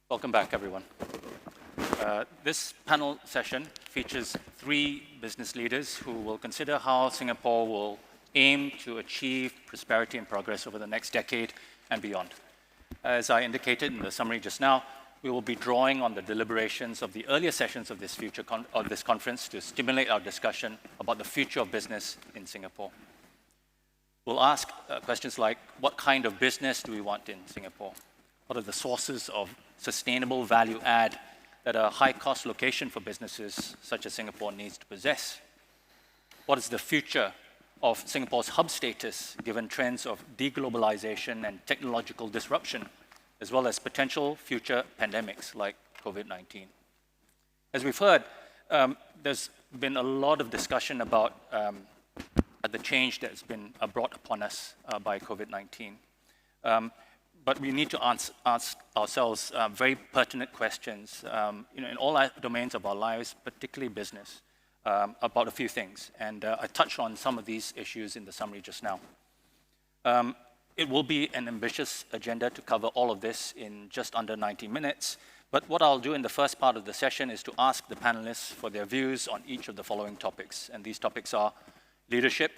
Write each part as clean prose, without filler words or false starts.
Welcome back, everyone. This panel session features 3 business leaders who will consider how Singapore will aim to achieve prosperity and progress over the next decade and beyond. As I indicated in the summary just now, we will be drawing on the deliberations of the earlier sessions of this conference to stimulate our discussion about the future of business in Singapore. We'll ask questions like, what kind of business do we want in Singapore? What are the sources of sustainable value add that a high-cost location for businesses such as Singapore needs to possess? What is the future of Singapore's hub status given trends of deglobalization and technological disruption, as well as potential future pandemics like COVID-19? As we've heard, there's been a lot of discussion about the change that's been brought upon us by COVID-19. But we need to ask ourselves very pertinent questions in all domains of our lives, particularly business, about a few things. And I touched on some of these issues in the summary just now. It will be an ambitious agenda to cover all of this in just under 90 minutes. But what I'll do in the first part of the session is to ask the panelists for their views on each of the following topics. And these topics are leadership,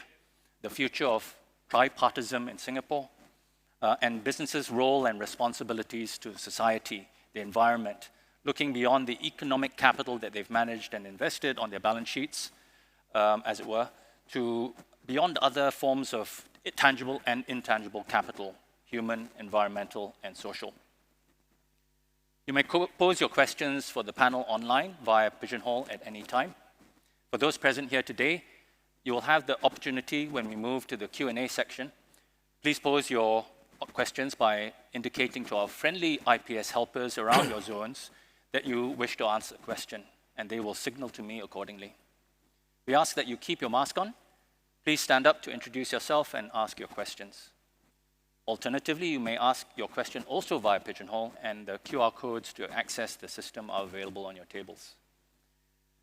the future of tripartism in Singapore, and businesses' role and responsibilities to society, the environment, looking beyond the economic capital that they've managed and invested on their balance sheets, as it were, to beyond other forms of tangible and intangible capital, human, environmental, and social. You may pose your questions for the panel online via Pigeonhole at any time. For those present here today, you will have the opportunity when we move to the Q&A section. Please pose your questions by indicating to our friendly IPS helpers around your zones that you wish to answer a question, and they will signal to me accordingly. We ask that you keep your mask on. Please stand up to introduce yourself and ask your questions. Alternatively, you may ask your question also via Pigeonhole, and the QR codes to access the system are available on your tables.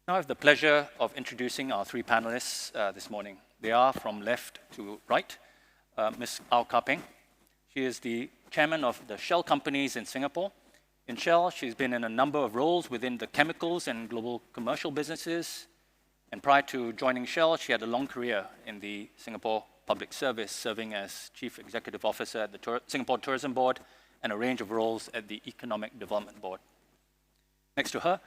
Now I have the pleasure of introducing our 3 panelists this morning. They are from left to right. Ms. Au Kapeng. She is the chairman of the Shell companies in Singapore. In Shell, she's been in a number of roles within the chemicals and global commercial businesses. And prior to joining Shell, she had a long career in the Singapore Public Service, serving as Chief Executive Officer at the Singapore Tourism Board and a range of roles at the Economic Development Board. Next to her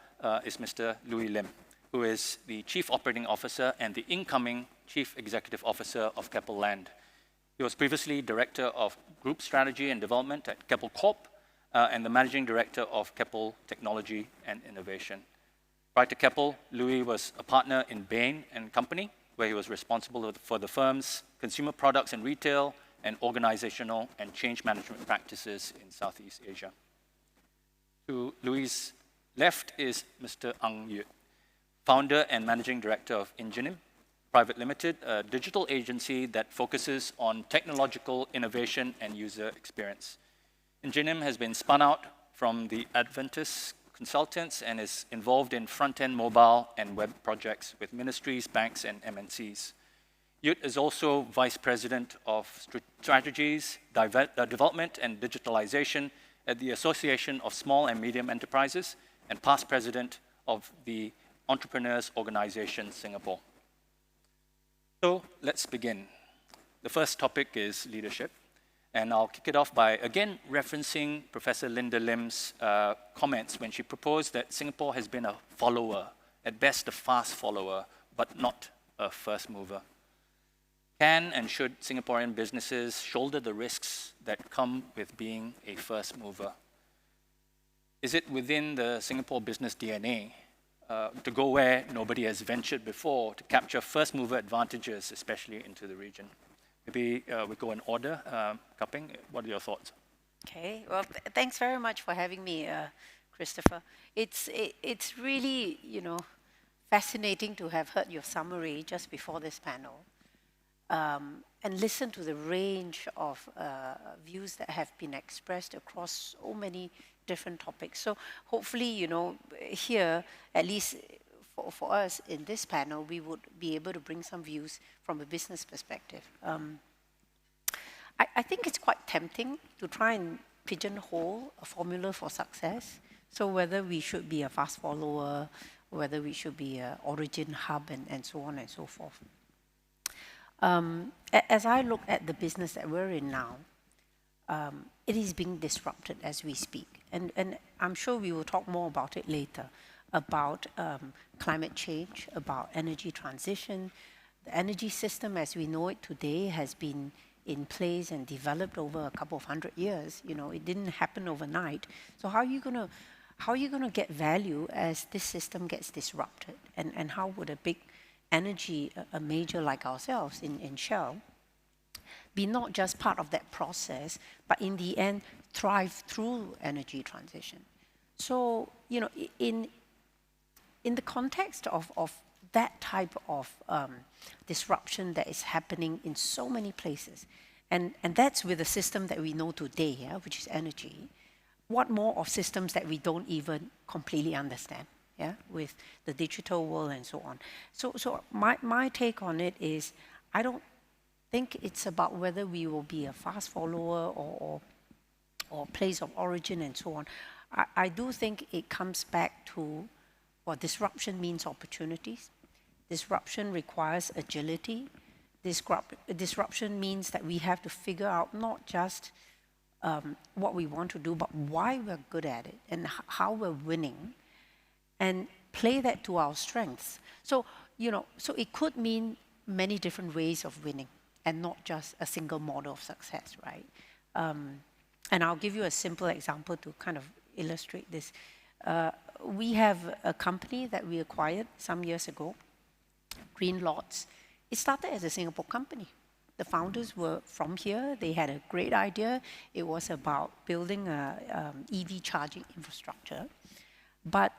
is Mr. Louis Lim, who is the Chief Operating Officer and the incoming Chief Executive Officer of Keppel Land. He was previously Director of Group Strategy and Development at Keppel Corp and the Managing Director of Keppel Technology and Innovation. Prior to Keppel, Louis was a partner in Bain & Company, where he was responsible for the firm's consumer products and retail and organizational and change management practices in Southeast Asia. To Louis' left is Mr. Ang Yut, founder and Managing Director of Ingenim Private Limited, a digital agency that focuses on technological innovation and user experience. Ingenim has been spun out from the Adventus Consultants and is involved in front-end mobile and web projects with ministries, banks, and MNCs. Yut is also Vice President of Strategies, Development, and Digitalization at the Association of Small and Medium Enterprises and past President of the Entrepreneurs Organization Singapore. So let's begin. The first topic is leadership. And I'll kick it off by, again, referencing Professor Linda Lim's comments when she proposed that Singapore has been a follower, at best a fast follower, but not a first mover. Can and should Singaporean businesses shoulder the risks that come with being a first mover? Is it within the Singapore business DNA to go where nobody has ventured before, to capture first mover advantages, especially into the region? Maybe we go in order. Kapeng, what are your thoughts? Okay, well, thanks very much for having me, Christopher. It's really, fascinating to have heard your summary just before this panel and listen to the range of views that have been expressed across so many different topics. So hopefully, here, at least for us in this panel, we would be able to bring some views from a business perspective. I think it's quite tempting to try and pigeonhole a formula for success So whether we should be a fast follower, whether we should be an origin hub, and so on and so forth. As I look at the business that we're in now, it is being disrupted as we speak. And I'm sure we will talk more about it later, about climate change, about energy transition. The energy system as we know it today has been in place and developed over a couple of 100 years. You know, it didn't happen overnight. So how are you gonna get value as this system gets disrupted? And how would a big energy, a major like ourselves in Shell, be not just part of that process, but in the end, thrive through energy transition? So, you know, in the context of that type of disruption that is happening in so many places, and that's with the system that we know today, yeah, which is energy, what more of systems that we don't even completely understand, yeah, with the digital world and so on. So my take on it is, I don't think it's about whether we will be a fast follower or place of origin and so on. I do think it comes back to, well, disruption means opportunities. Disruption requires agility. Disruption means that we have to figure out not just what we want to do, but why we're good at it and how we're winning, and play that to our strengths. So, you know, so it could mean many different ways of winning and not just a single model of success, right? And I'll give you a simple example to kind of illustrate this. We have a company that we acquired some years ago, Green Lots. It started as a Singapore company. The founders were from here. They had a great idea. It was about building a EV charging infrastructure. But,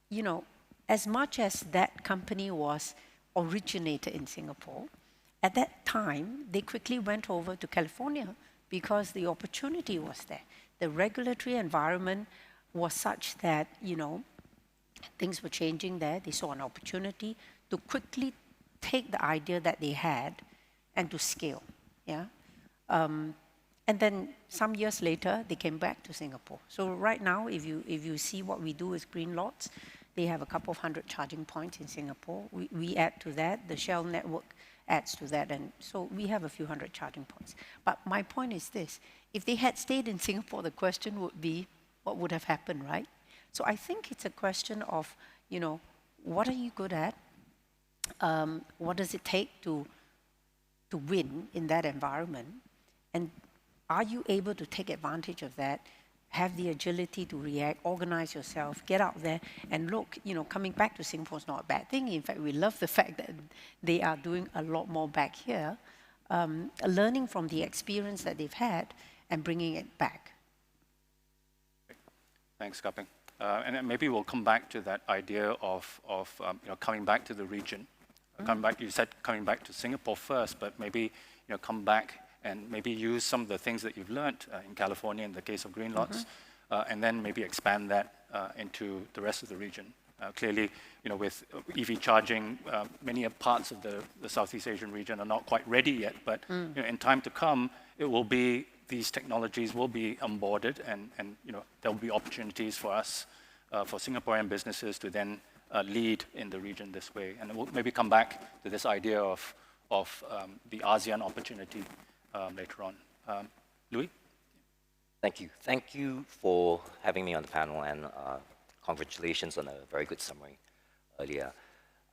you know, as much as that company was originated in Singapore, at that time, they quickly went over to California because the opportunity was there. The regulatory environment was such that, you know, things were changing there. They saw an opportunity to quickly take the idea that they had and to scale, yeah? And then some years later, they came back to Singapore. So right now, if you see what we do with Green Lots, they have a couple of 100 charging points in Singapore. We add to that, the Shell network adds to that, and so we have a few hundred charging points. But my point is this: if they had stayed in Singapore, the question would be, what would have happened, right? So I think it's a question of, you know, what are you good at? What does it take to win in that environment? And are you able to take advantage of that, have the agility to react, organize yourself, get out there and look, you know, coming back to Singapore is not a bad thing. In fact, we love the fact that they are doing a lot more back here, learning from the experience that they've had and bringing it back. Thanks, Kaping. And then maybe we'll come back to that idea of you know, coming back to the region. Coming back, you said coming back to Singapore first, but maybe, you know, come back and maybe use some of the things that you've learned in California in the case of Green Lots, and then maybe expand that into the rest of the region. Clearly, you know, with EV charging, many parts of the Southeast Asian region are not quite ready yet, but you know, in time to come, it will be, these technologies will be onboarded, and you know, there will be opportunities for us, for Singaporean businesses to then lead in the region this way. And we'll maybe come back to this idea of the ASEAN opportunity later on. Louis? Thank you. Thank you for having me on the panel, and congratulations on a very good summary earlier.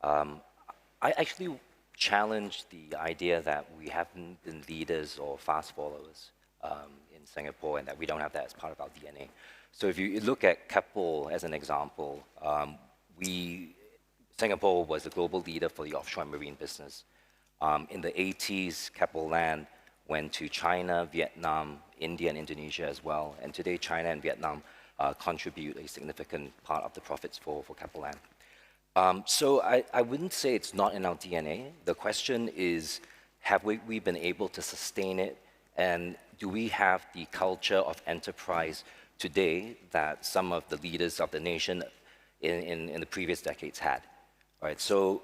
I actually challenge the idea that we haven't been leaders or fast followers in Singapore, and that we don't have that as part of our DNA. So if you look at Keppel as an example, Singapore was a global leader for the offshore marine business. In the 80s, Keppel Land went to China, Vietnam, India, and Indonesia as well. And today, China and Vietnam contribute a significant part of the profits for Keppel Land. So I wouldn't say it's not in our DNA. The question is, have we been able to sustain it? And do we have the culture of enterprise today that some of the leaders of the nation in the previous decades had? Right, so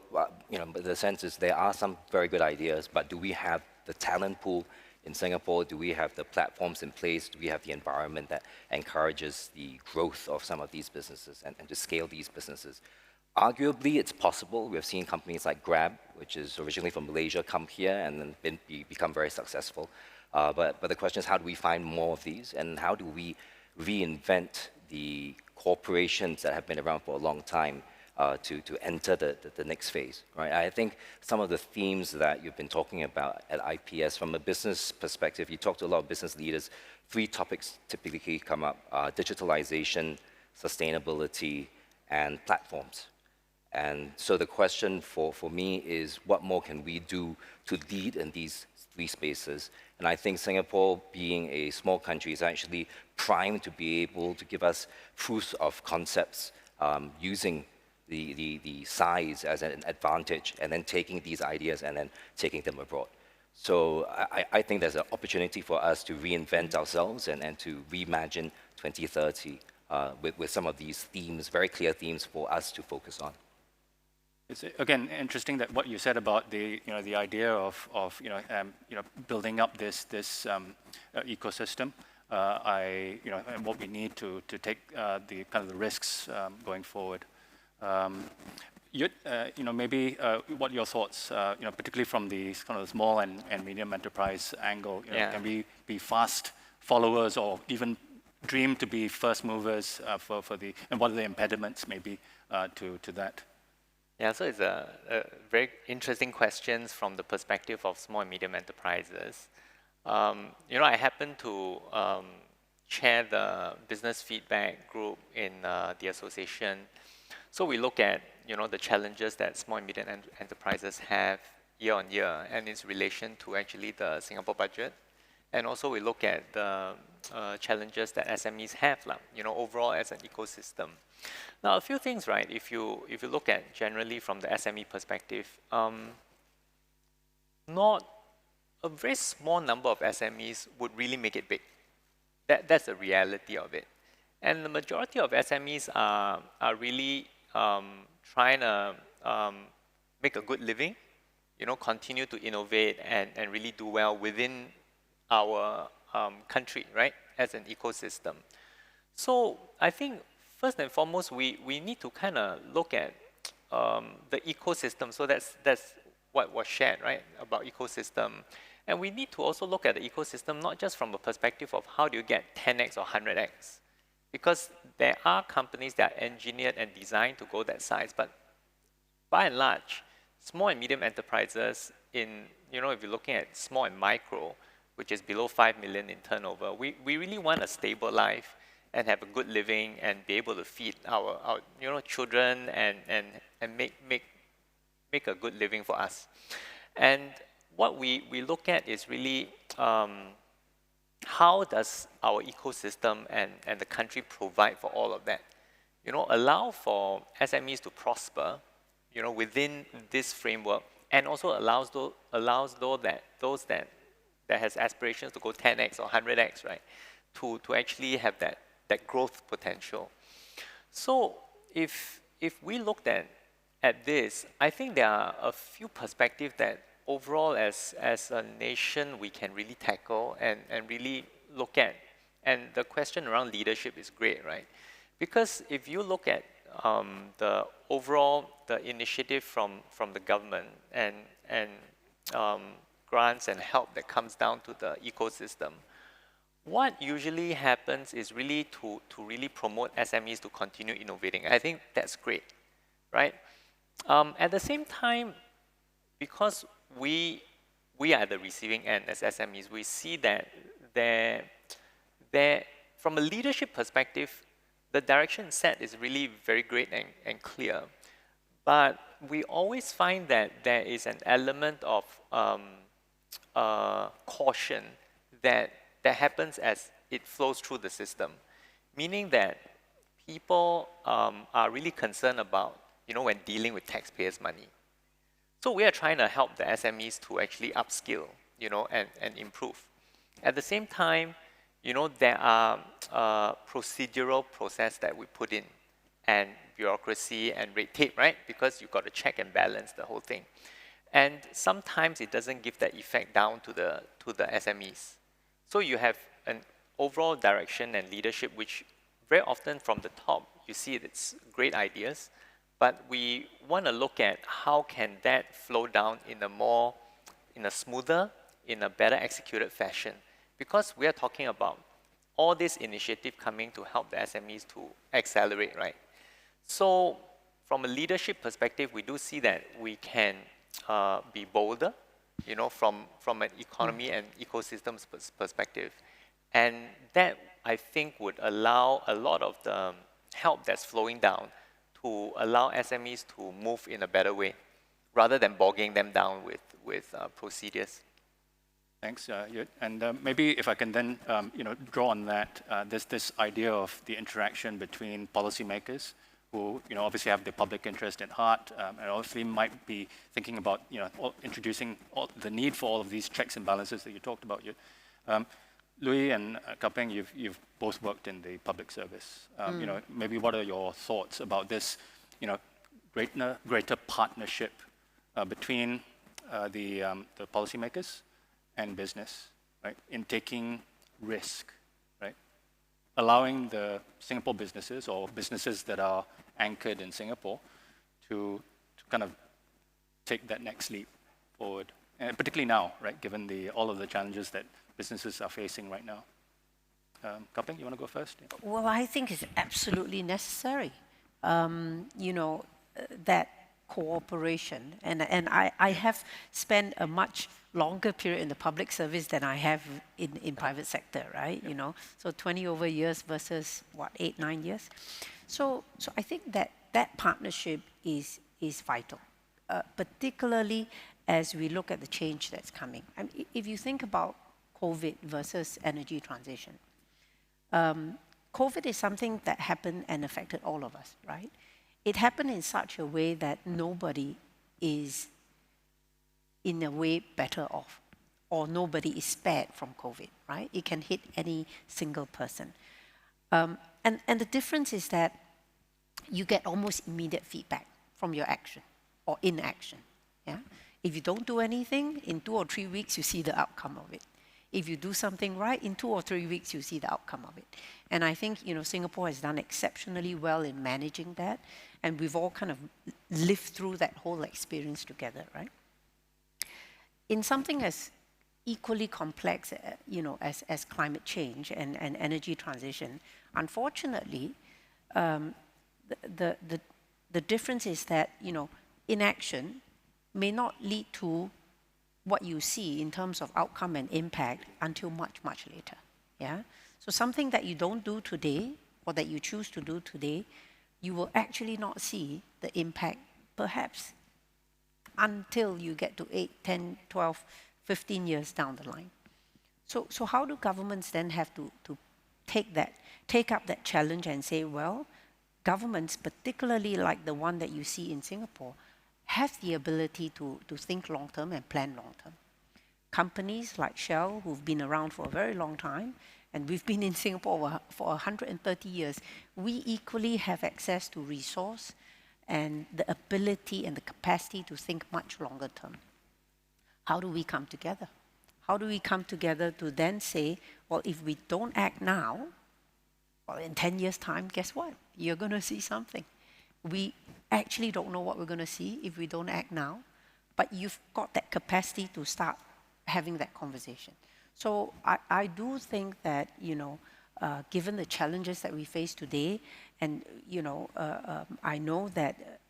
you know, the sense is there are some very good ideas, but do we have the talent pool in Singapore? Do we have the platforms in place? Do we have the environment that encourages the growth of some of these businesses and to scale these businesses? Arguably, it's possible. We've seen companies like Grab, which is originally from Malaysia, come here and then become very successful. But the question is, how do we find more of these? And how do we reinvent the corporations that have been around for a long time to enter the next phase, right? I think some of the themes that you've been talking about at IPS, from a business perspective, you talk to a lot of business leaders, 3 topics typically come up: digitalization, sustainability, and platforms. And so the question for me is, what more can we do to lead in these 3 spaces? And I think Singapore, being a small country, is actually primed to be able to give us proofs of concepts using the size as an advantage, and then taking these ideas and then taking them abroad. So I think there's an opportunity for us to reinvent ourselves and to reimagine 2030 with some of these themes, very clear themes for us to focus on. It's again interesting that what you said about the the idea of building up this ecosystem. And what we need to take the kind of the risks going forward. Maybe what your thoughts, particularly from the kind of small and medium enterprise angle. Can we be fast followers or even dream to be first movers and what are the impediments maybe to that? Yeah, so it's a very interesting questions from the perspective of small and medium enterprises. I happen to chair the business feedback group in the association. So we look at the challenges that small and medium enterprises have year on year, and its relation to actually the Singapore budget. And also we look at the challenges that SMEs have, overall as an ecosystem. Now, a few things, right? If you look at generally from the SME perspective, not a very small number of SMEs would really make it big. That's the reality of it. And the majority of SMEs are really trying to make a good living, continue to innovate and really do well within our country, right, as an ecosystem. So I think first and foremost, we need to kind of look at the ecosystem. So that's what was shared, right, about ecosystem. And we need to also look at the ecosystem not just from a perspective of how do you get 10x or 100x, because there are companies that are engineered and designed to go that size. But by and large, small and medium enterprises if you're looking at small and micro, which is below 5 million in turnover, we really want a stable life and have a good living and be able to feed our children and make a good living for us. And what we look at is really how does our ecosystem and the country provide for all of that? Allow for SMEs to prosper, within this framework, and also allows those that has aspirations to go 10x or 100x, right, to actually have that growth potential. So if we looked at this, I think there are a few perspectives that overall as a nation we can really tackle and really look at. And the question around leadership is great, right? Because if you look at the overall initiative from the government and grants and help that comes down to the ecosystem, what usually happens is really to really promote SMEs to continue innovating. I think that's great, right? At the same time, because we are the receiving end as SMEs, we see that from a leadership perspective, the direction set is really very great and clear. But we always find that there is an element of caution that happens as it flows through the system, meaning that people are really concerned about, when dealing with taxpayers' money. So we are trying to help the SMEs to actually upskill, and improve. At the same time, there are procedural process that we put in, and bureaucracy and red tape, right? Because you've got to check and balance the whole thing. And sometimes it doesn't give that effect down to the SMEs. So you have an overall direction and leadership, which very often from the top, you see it's great ideas, but we want to look at how can that flow down in a smoother, in a better executed fashion. Because we are talking about all this initiative coming to help the SMEs to accelerate, right? So from a leadership perspective, we do see that we can be bolder, you know, from an economy and ecosystems perspective. And that, I think, would allow a lot of the help that's flowing down to allow SMEs to move in a better way, rather than bogging them down with procedures. Thanks, Yud. And maybe if I can then, draw on that, there's this idea of the interaction between policymakers who, obviously have the public interest at heart, and obviously might be thinking about, introducing the need for all of these checks and balances that you talked about, Yud. Louis and Kapeng, you've both worked in the public service. Maybe what are your thoughts about this, greater partnership between the policymakers and business, right, in taking risk, right, allowing the Singapore businesses or businesses that are anchored in Singapore to kind of take that next leap forward, and particularly now, right, given all of the challenges that businesses are facing right now. Kapeng, you want to go first? Yeah. Well, I think it's absolutely necessary, that cooperation. And I have spent a much longer period in the public service than I have in private sector, right? So 20 over years versus, 8, 9 years? So I think that partnership is vital, particularly as we look at the change that's coming. I mean, if you think about COVID versus energy transition, COVID is something that happened and affected all of us, right? It happened in such a way that nobody is, in a way, better off, or nobody is spared from COVID, right? It can hit any single person. And the difference is that you get almost immediate feedback from your action or inaction, yeah? If you don't do anything, in 2 or 3 weeks, you see the outcome of it. If you do something right, in 2 or 3 weeks, you see the outcome of it. And I think, Singapore has done exceptionally well in managing that, and we've all kind of lived through that whole experience together, right? In something as equally complex, as climate change and energy transition, unfortunately, the difference is that, inaction may not lead to what you see in terms of outcome and impact until much, much later, yeah? So something that you don't do today, or that you choose to do today, you will actually not see the impact, perhaps, until you get to 8, 10, 12, 15 years down the line. So how do governments then have to take up that challenge and say, well, governments, particularly like the one that you see in Singapore, have the ability to think long-term and plan long-term. Companies like Shell, who've been around for a very long time, and we've been in Singapore for 130 years, we equally have access to resource and the ability and the capacity to think much longer term. How do we come together? How do we come together to then say, well, if we don't act now, well, in 10 years' time, guess what? You're going to see something. We actually don't know what we're going to see if we don't act now, but you've got that capacity to start having that conversation. So I do think that, given the challenges that we face today, and, I know that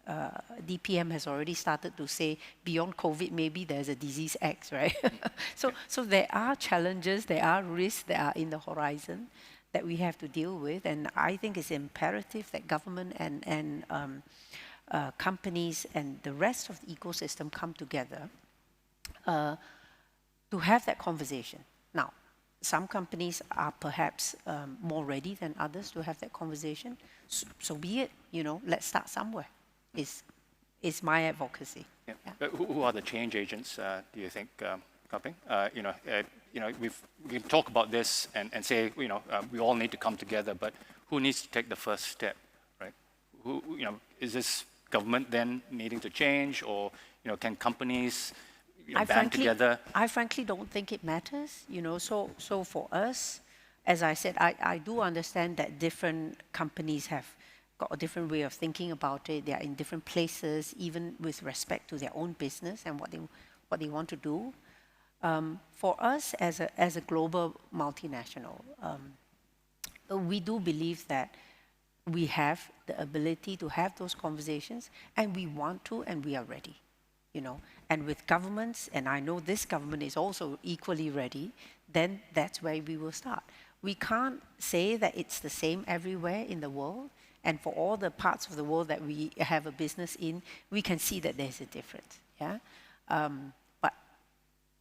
DPM has already started to say, beyond COVID, maybe there's a disease X, right? So there are challenges, there are risks that are in the horizon that we have to deal with, and I think it's imperative that government and companies and the rest of the ecosystem come together to have that conversation. Now, some companies are perhaps more ready than others to have that conversation. So be it, let's start somewhere, is my advocacy. Yeah. Yeah. Who are the change agents, do you think, Kapeng? We can talk about this and say, we all need to come together, but who needs to take the first step, right? Is this government then needing to change, or can companies band together? I frankly don't think it matters. So for us, as I said, I do understand that different companies have got a different way of thinking about it. They are in different places, even with respect to their own business and what they want to do. For us, as a global multinational, we do believe that we have the ability to have those conversations, and we want to, and we are ready. And with governments, and I know this government is also equally ready, then that's where we will start. We can't say that it's the same everywhere in the world, and for all the parts of the world that we have a business in, we can see that there's a difference, yeah? But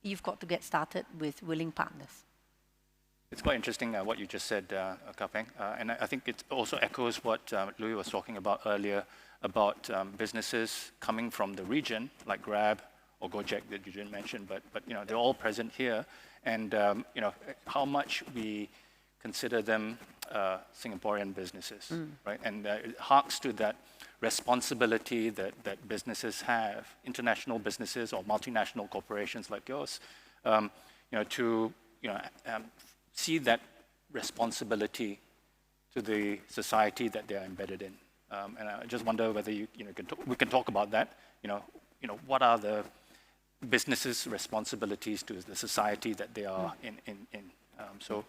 you've got to get started with willing partners. It's quite interesting what you just said, Kapeng, and I think it also echoes what Louis was talking about earlier about businesses coming from the region, like Grab or Gojek that you didn't mention, but they're all present here, and how much we consider them Singaporean businesses, right? And it harks to that responsibility that businesses have, international businesses or multinational corporations like yours, to see that responsibility to the society that they are embedded in. And I just wonder whether we can talk about that. What are the businesses' responsibilities to the society that they are in? So,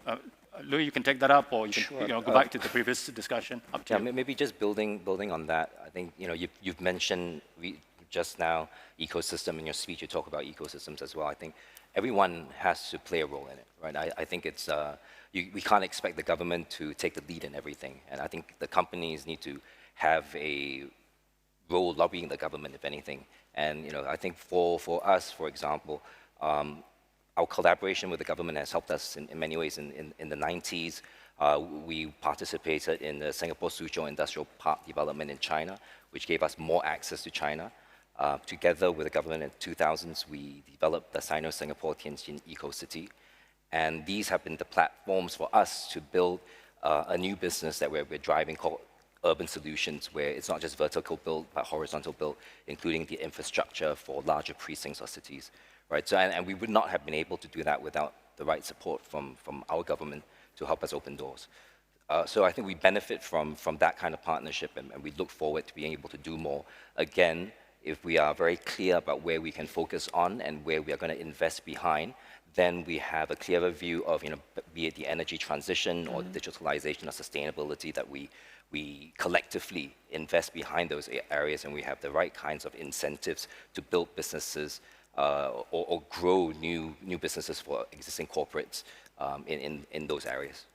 Louis, you can take that up, or you can go back to the previous discussion. Up to you. Maybe just building on that. I think you've mentioned just now ecosystem in your speech. You talk about ecosystems as well. I think everyone has to play a role in it, right? I think it's we can't expect the government to take the lead in everything, and I think the companies need to have a role lobbying the government, if anything. And I think for us, for example, our collaboration with the government has helped us in many ways. In the 90s, we participated in the Singapore Suzhou Industrial Park development in China, which gave us more access to China. Together with the government in the 2000s, we developed the Sino-Singapore Tianjin Eco-City. And these have been the platforms for us to build a new business that we're driving called urban solutions, where it's not just vertical build, but horizontal build, including the infrastructure for larger precincts or cities, right? So, and we would not have been able to do that without the right support from our government to help us open doors. So I think we benefit from that kind of partnership, and we look forward to being able to do more. Again, if we are very clear about where we can focus on and where we are going to invest behind, then we have a clearer view of, be it the energy transition or digitalization or sustainability, that we collectively invest behind those areas, and we have the right kinds of incentives to build businesses or grow new businesses for existing corporates in those areas.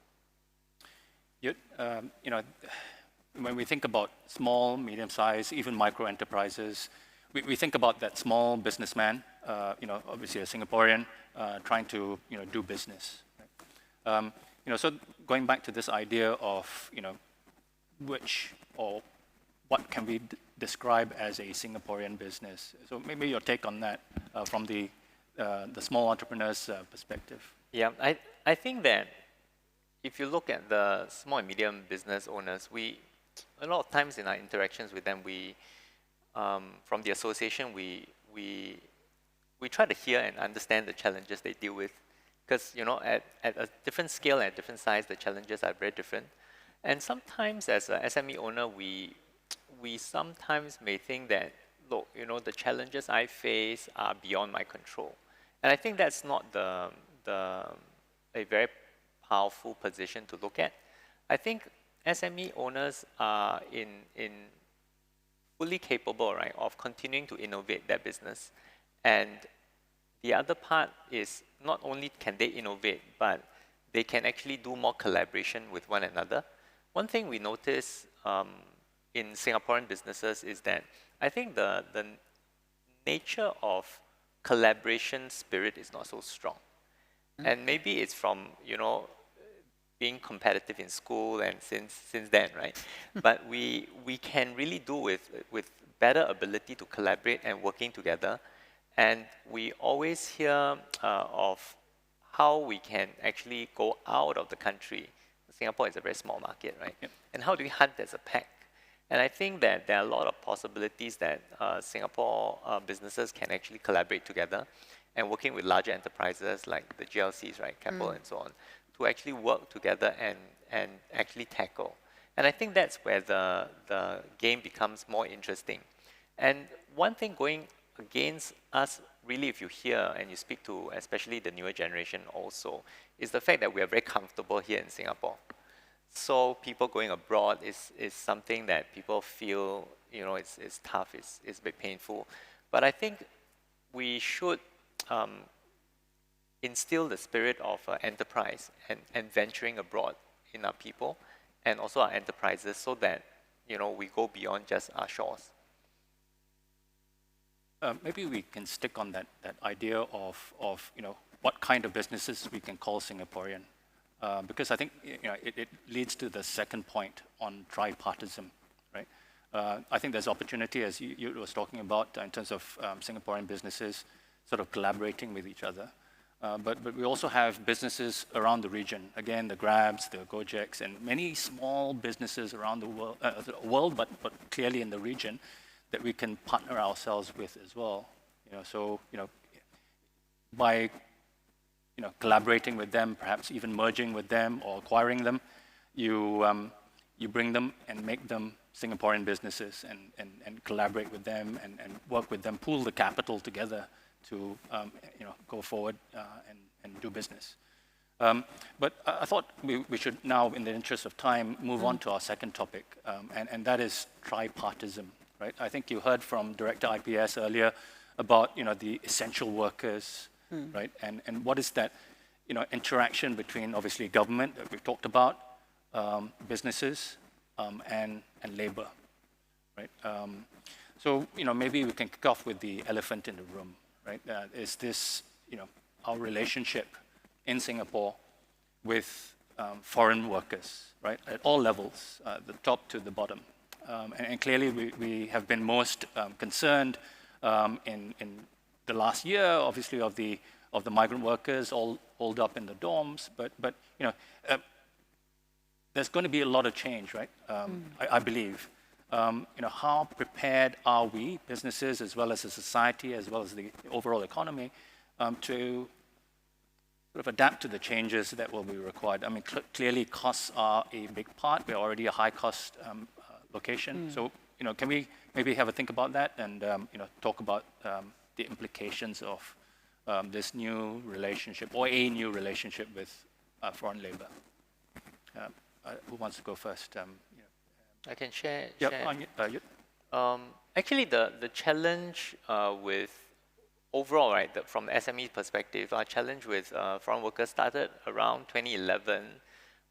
When we think about small, medium-sized, even micro-enterprises, we think about that small businessman, obviously a Singaporean, trying to do business. Right? So going back to this idea of which or what can we describe as a Singaporean business? So maybe your take on that from the small entrepreneur's perspective. Yeah, I think that if you look at the small and medium business owners, a lot of times in our interactions with them, from the association, we try to hear and understand the challenges they deal with, because at a different scale and a different size, the challenges are very different. And sometimes, as an SME owner, we sometimes may think that, look, the challenges I face are beyond my control, and I think that's not a very powerful position to look at. I think SME owners are in fully capable, right, of continuing to innovate their business, and the other part is not only can they innovate, but they can actually do more collaboration with one another. One thing we notice in Singaporean businesses is that I think the nature of collaboration spirit is not so strong. And maybe it's from, being competitive in school and since then, right? But we can really do with better ability to collaborate and working together. And we always hear of how we can actually go out of the country. Singapore is a very small market, right? Yep. And how do we hunt as a pack? And I think that there are a lot of possibilities that Singapore businesses can actually collaborate together and working with larger enterprises like the GLCs, right, Keppel and so on, to actually work together and actually tackle. And I think that's where the game becomes more interesting. And one thing going against us, really, if you hear and you speak to especially the newer generation also, is the fact that we are very comfortable here in Singapore. So people going abroad is something that people feel, you know, it's tough, it's a bit painful. But I think we should instill the spirit of enterprise and venturing abroad in our people and also our enterprises so that, you know, we go beyond just our shores. Maybe we can stick on that idea of you know, what kind of businesses we can call Singaporean. Because I think, you know, it leads to the second point on tripartism, right? I think there's opportunity, as you was talking about, in terms of Singaporean businesses sort of collaborating with each other. But we also have businesses around the region. Again, the Grabs, the Gojeks, and many small businesses around the world, but clearly in the region, that we can partner ourselves with as well. You know, so, you know, by, you know, collaborating with them, perhaps even merging with them or acquiring them, you bring them and make them Singaporean businesses and collaborate with them and work with them, pool the capital together to you know, go forward and do business. But I thought we should now, in the interest of time, move on to our second topic, and that is tripartism, right? I think you heard from Director IPS earlier about, you know, the essential workers, right? And what is that, you know, interaction between obviously government that we've talked about, businesses, and labor, right? So, you know, maybe we can kick off with the elephant in the room, right? Is this, you know, our relationship in Singapore with foreign workers, right? At all levels, the top to the bottom. And clearly we have been most concerned in the last year, obviously, of the migrant workers all holed up in the dorms. But you know, there's going to be a lot of change, right? I believe. You know, how prepared are we, businesses as well as a society, as well as the overall economy, to sort of adapt to the changes that will be required? I mean, clearly costs are a big part. We're already a high-cost location. So, you know, can we maybe have a think about that and, you know, talk about the implications of this new relationship or a new relationship with foreign labor? Who wants to go first? You know. I can share. Yep, share. Actually, the challenge with overall, right, from the SME perspective, our challenge with foreign workers started around 2011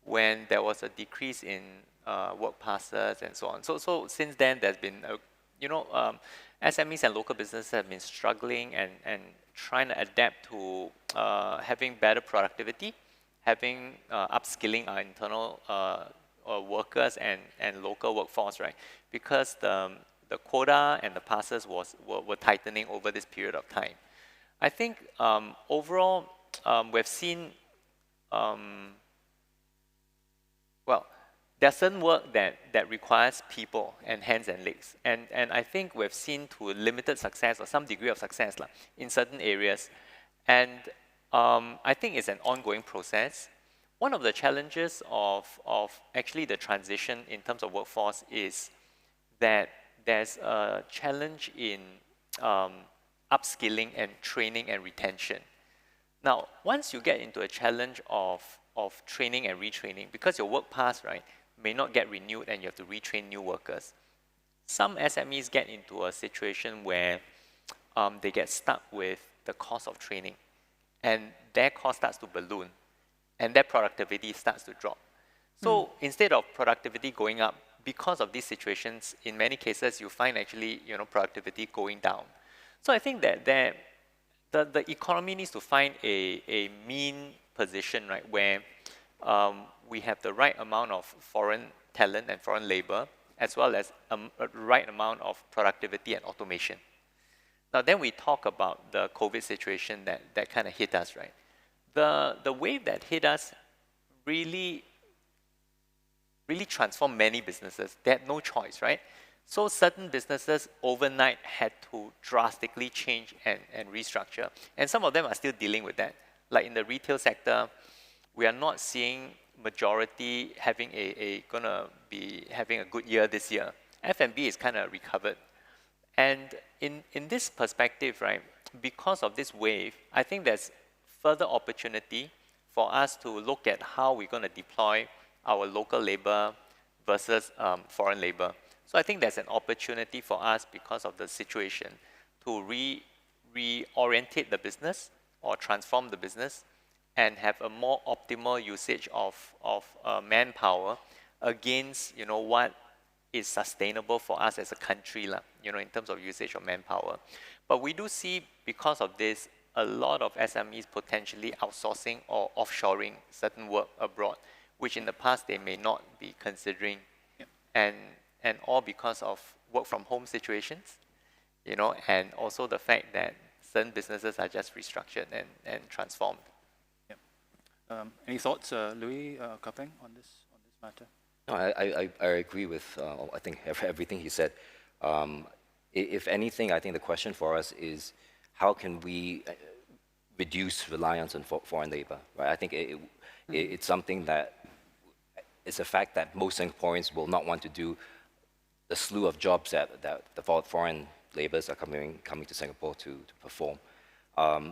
when there was a decrease in work passes and so on. So since then, there's been, you know, SMEs and local businesses have been struggling and trying to adapt to having better productivity, having upskilling our internal workers and local workforce, right? Because the quota and the passes were tightening over this period of time. I think overall, we've seen, well, there's certain work that requires people and hands and legs. And I think we've seen to limited success or some degree of success in certain areas. And I think it's an ongoing process. One of the challenges of actually the transition in terms of workforce is that there's a challenge in upskilling and training and retention. Now, once you get into a challenge of training and retraining, because your work pass, right, may not get renewed and you have to retrain new workers, some SMEs get into a situation where they get stuck with the cost of training and their cost starts to balloon and their productivity starts to drop. So instead of productivity going up, because of these situations, in many cases, you find actually, you know, productivity going down. So I think that the economy needs to find a mean position, right, where we have the right amount of foreign talent and foreign labor, as well as a right amount of productivity and automation. Now, then we talk about the COVID situation that kind of hit us, right? The wave that hit us really really transformed many businesses. They had no choice, right? So certain businesses overnight had to drastically change and restructure. And some of them are still dealing with that. Like in the retail sector, we are not seeing majority gonna be having a good year this year. F&B is kind of recovered. And in this perspective, right, because of this wave, I think there's further opportunity for us to look at how we're going to deploy our local labor versus foreign labor. So I think there's an opportunity for us because of the situation to reorientate the business or transform the business and have a more optimal usage of manpower against what is sustainable for us as a country, in terms of usage of manpower. But we do see, because of this, a lot of SMEs potentially outsourcing or offshoring certain work abroad, which in the past they may not be considering, and all because of work from home situations, and also the fact that certain businesses are just restructured and transformed. Any thoughts, Louis, Kapeng, on this matter? No, I agree with I think everything he said. If anything, I think the question for us is how can we reduce reliance on foreign labor, right? I think it's something that it's a fact that most Singaporeans will not want to do the slew of jobs that the foreign laborers are coming to Singapore to perform.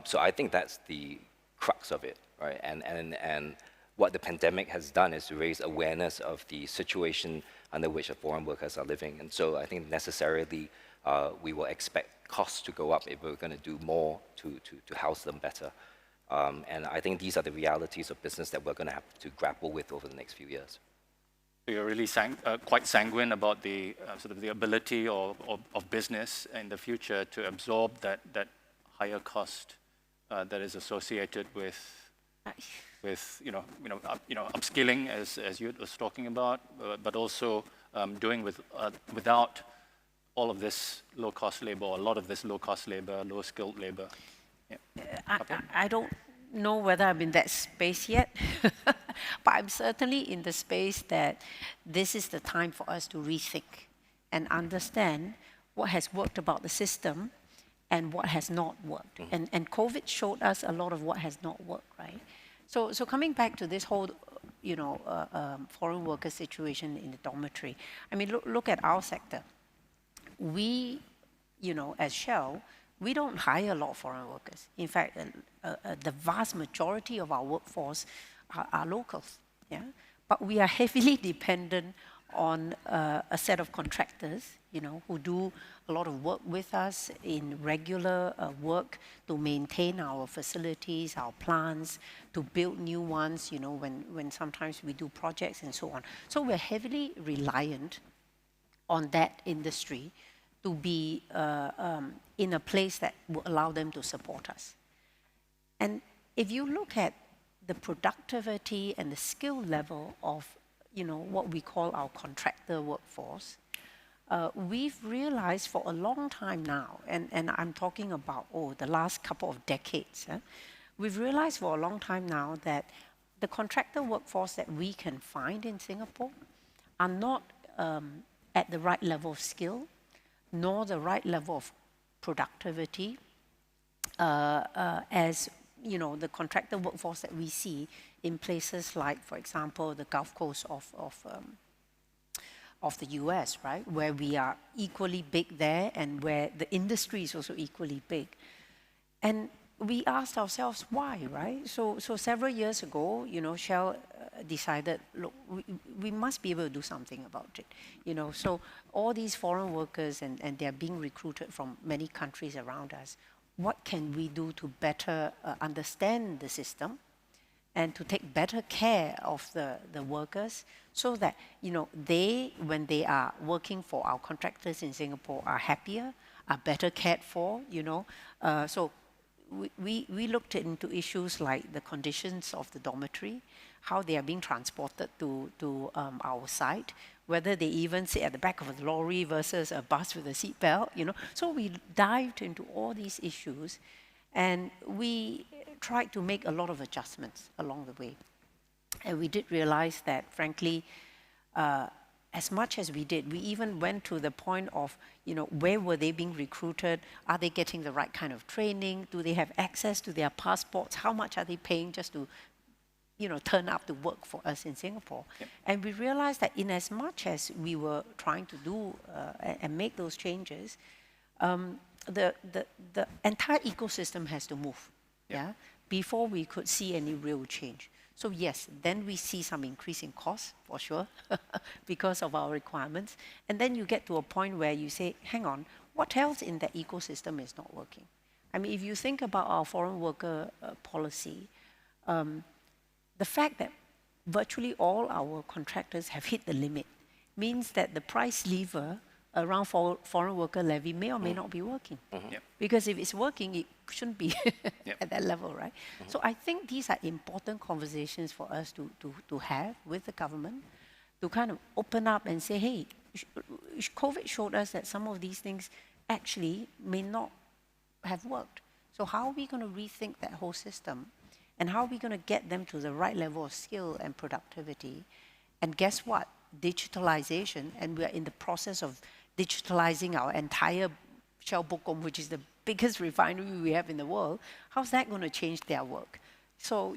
So I think that's the crux of it, right? And what the pandemic has done is to raise awareness of the situation under which the foreign workers are living. And so I think necessarily we will expect costs to go up if we're going to do more to house them better. And I think these are the realities of business that we're going to have to grapple with over the next few years. So you're really quite sanguine about the sort of the ability of business in the future to absorb that higher cost that is associated with upskilling, as you was talking about, but also doing without all of this low-cost labor, or a lot of this low-cost labor, low-skilled labor. I don't know whether I'm in that space yet, but I'm certainly in the space that this is the time for us to rethink and understand what has worked about the system and what has not worked. And COVID showed us a lot of what has not worked, right? So coming back to this whole, foreign worker situation in the dormitory, I mean, look at our sector. We, as Shell, we don't hire a lot of foreign workers. In fact, the vast majority of our workforce are locals, yeah? But we are heavily dependent on a set of contractors, who do a lot of work with us in regular work to maintain our facilities, our plants, to build new ones, when sometimes we do projects and so on. So we're heavily reliant on that industry to be in a place that will allow them to support us. And if you look at the productivity and the skill level of, what we call our contractor workforce, we've realized for a long time now, and I'm talking about, the last couple of decades, we've realized for a long time now that the contractor workforce that we can find in Singapore are not at the right level of skill, nor the right level of productivity as the contractor workforce that we see in places like, for example, the Gulf Coast of the US, right, where we are equally big there and where the industry is also equally big. And we asked ourselves why, right? So several years ago, Shell decided, look, we must be able to do something about it. So all these foreign workers, and they're being recruited from many countries around us. What can we do to better understand the system and to take better care of the workers so that, they, when they are working for our contractors in Singapore, are happier, are better cared for, So we looked into issues like the conditions of the dormitory, how they are being transported to our site, whether they even sit at the back of a lorry versus a bus with a seatbelt, So we dived into all these issues and we tried to make a lot of adjustments along the way. And we did realize that, frankly, as much as we did, we even went to the point of, where were they being recruited? Are they getting the right kind of training? Do they have access to their passports? How much are they paying just to, turn up to work for us in Singapore? Yep. And we realized that in as much as we were trying to do and make those changes, the entire ecosystem has to move, before we could see any real change. So yes, then we see some increase in costs, for sure, because of our requirements. And then you get to a point where you say, hang on, what else in that ecosystem is not working? I mean, if you think about our foreign worker policy, the fact that virtually all our contractors have hit the limit means that the price lever around foreign worker levy may or may not be working. Yep. Because if it's working, it shouldn't be Yep. at that level, right? So I think these are important conversations for us to have with the government, to kind of open up and say, hey, COVID showed us that some of these things actually may not have worked. So how are we going to rethink that whole system? And how are we going to get them to the right level of skill and productivity? And guess what? Digitalization, and we are in the process of digitalizing our entire Shell Bokom, which is the biggest refinery we have in the world. How's that going to change their work? So,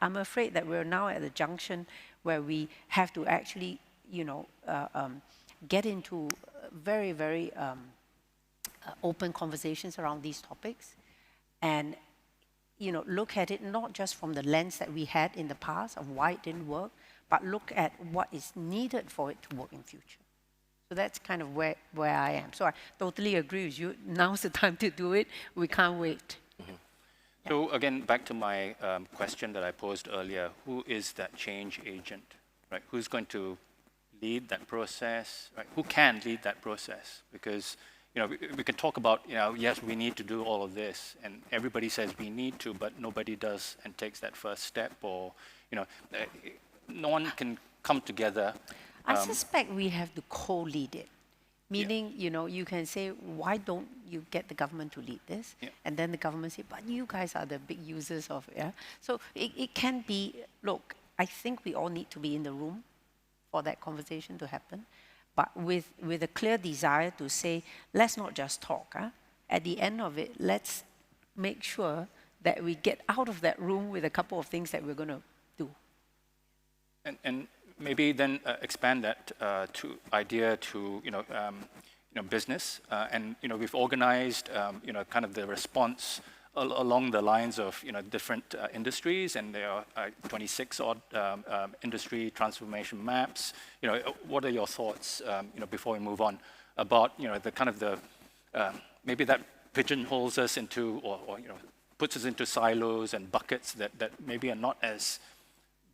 I'm afraid that we're now at a junction where we have to actually, get into very, very open conversations around these topics, and look at it not just from the lens that we had in the past of why it didn't work, but look at what is needed for it to work in future. So that's kind of where I am. So I totally agree with you. Now's the time to do it. We can't wait. So again, back to my question that I posed earlier, who is that change agent, right? Who's going to lead that process, right? Who can lead that process? Because, we can talk about, yes, we need to do all of this, and everybody says we need to, but nobody does and takes that first step, or, no one can come together. I suspect we have to co-lead it. Meaning, you can say, why don't you get the government to lead this? Yeah. And then the government say, but you guys are the big users of it. Yeah? So it can be, look, I think we all need to be in the room for that conversation to happen, but with a clear desire to say, let's not just talk. Huh? At the end of it, let's make sure that we get out of that room with a couple of things that we're going to do. And maybe then expand that idea to business, and we've organized kind of the response along the lines of different industries, and there are 26 odd industry transformation maps. What are your thoughts before we move on about the kind of the maybe that pigeonholes us into or puts us into silos and buckets that maybe are not as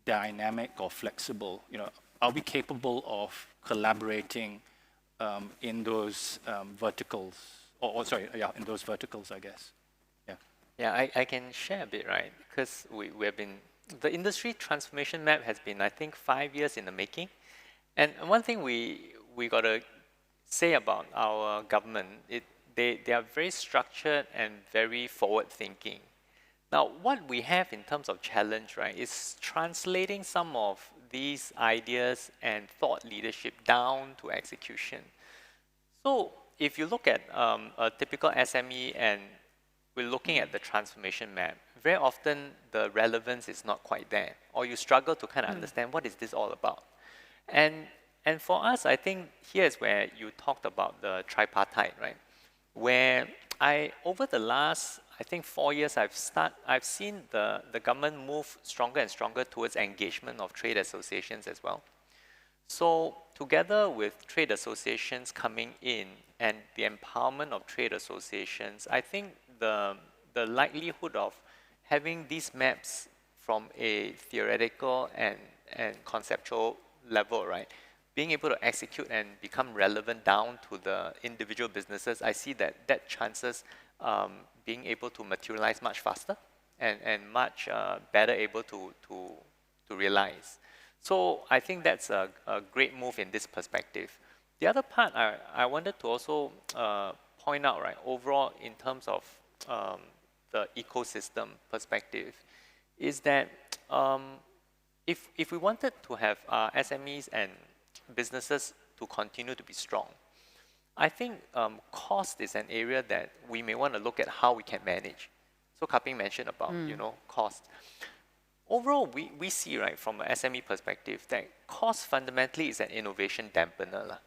dynamic or flexible? Are we capable of collaborating in those verticals? In those verticals, I guess. Yeah, I can share a bit, right? Because we have been, the industry transformation map has been, I think, 5 years in the making. And one thing we got to say about our government, they are very structured and very forward-thinking. Now, what we have in terms of challenge, right, is translating some of these ideas and thought leadership down to execution. So if you look at a typical SME and we're looking at the transformation map, very often the relevance is not quite there, or you struggle to kind of understand what is this all about. And for us, I think here's where you talked about the tripartite, right? Where over the last, I think 4 years, I've seen the government move stronger and stronger towards engagement of trade associations as well. So together with trade associations coming in and the empowerment of trade associations, I think the likelihood of having these maps from a theoretical and conceptual level, right, being able to execute and become relevant down to the individual businesses, I see that chances being able to materialize much faster and much better able to realize. So I think that's a great move in this perspective. The other part I wanted to also point out, right, overall in terms of the ecosystem perspective, is that if we wanted to have SMEs and businesses to continue to be strong. I think cost is an area that we may want to look at how we can manage. So Kaping mentioned about cost. Overall, we see, right, from an SME perspective that cost fundamentally is an innovation dampener,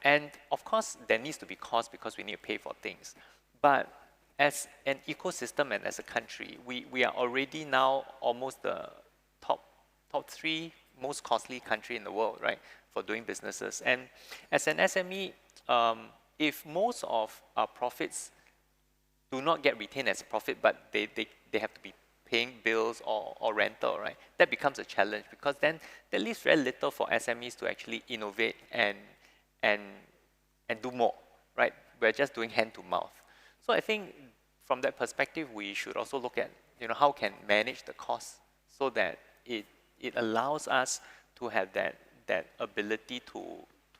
and of course there needs to be cost because we need to pay for things. But as an ecosystem and as a country, we are already now almost the top 3 most costly country in the world, right, for doing businesses. And as an SME, if most of our profits do not get retained as profit, but they have to be paying bills or rental, right? That becomes a challenge because then there leaves very little for SMEs to actually innovate and do more, right? We're just doing hand to mouth. So I think from that perspective, we should also look at how can manage the costs so that it allows us to have that ability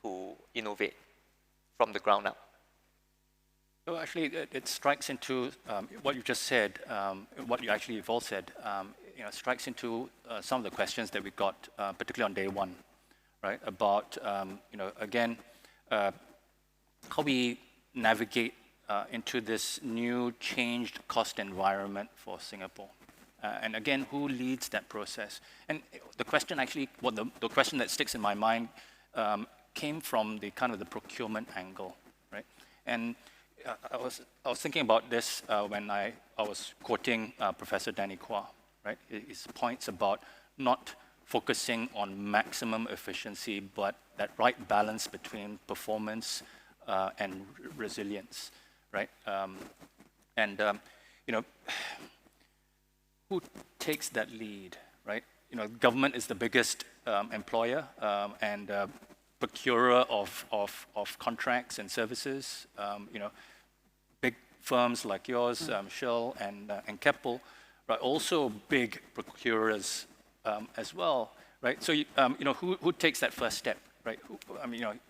to innovate from the ground up. So actually, it strikes into what you just said, what you've all said, strikes into some of the questions that we got, particularly on day one, right? About, again, how we navigate into this new changed cost environment for Singapore. And again, who leads that process? And the question actually, the question that sticks in my mind came from the kind of the procurement angle, right? And I was thinking about this when I was quoting Professor Danny Quah, right? His points about not focusing on maximum efficiency, but that right balance between performance and resilience, right? Who takes that lead, right? Government is the biggest employer and procurer of contracts and services. Big firms like yours, Shell and Keppel, right? Also big procurers as well, right? So who takes that first step, right?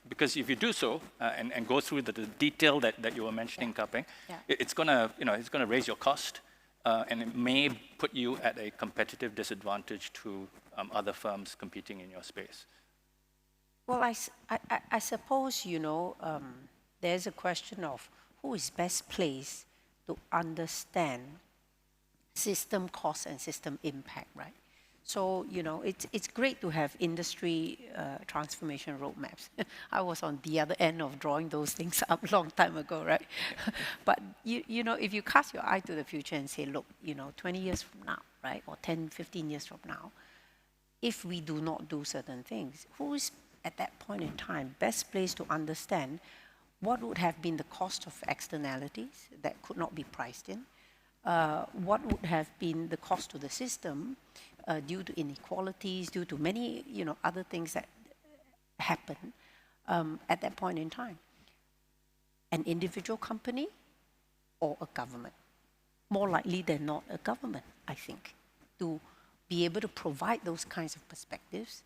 Because if you do so and go through the detail that you were mentioning, Kaping, it's gonna raise your cost. And it may put you at a competitive disadvantage to other firms competing in your space. Well, I suppose, there's a question of who is best placed to understand system cost and system impact, right? So, it's great to have industry transformation roadmaps. I was on the other end of drawing those things up a long time ago, right? But, if you cast your eye to the future and say, look, 20 years from now, right, or 10, 15 years from now, if we do not do certain things, who is at that point in time best placed to understand what would have been the cost of externalities that could not be priced in? What would have been the cost to the system due to inequalities, due to many other things that happen at that point in time? An individual company or a government? More likely than not a government, I think, to be able to provide those kinds of perspectives,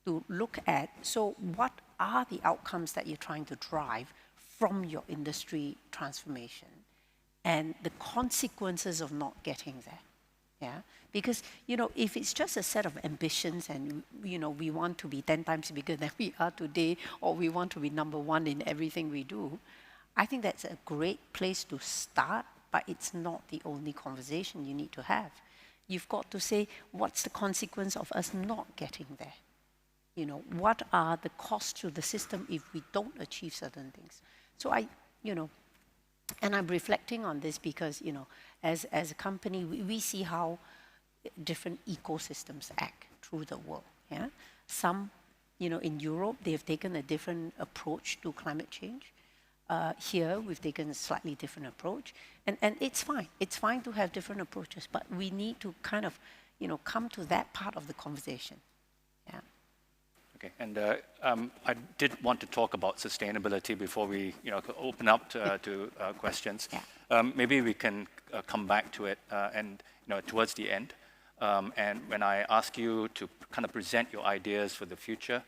to look at, so what are the outcomes that you're trying to drive from your industry transformation and the consequences of not getting there? Yeah, because if it's just a set of ambitions and we want to be 10 times bigger than we are today, or we want to be number one in everything we do, I think that's a great place to start, but it's not the only conversation you need to have. You've got to say, what's the consequence of us not getting there? What are the costs to the system if we don't achieve certain things? So and I'm reflecting on this because, as a company, we see how different ecosystems act through the world. Yeah, some, in Europe, they have taken a different approach to climate change. Here, we've taken a slightly different approach, and it's fine. It's fine to have different approaches, but we need to kind of, come to that part of the conversation. Yeah. Okay, and I did want to talk about sustainability before we open up to questions. Yeah. Maybe we can come back to it and towards the end. And when I ask you to kind of present your ideas for the future,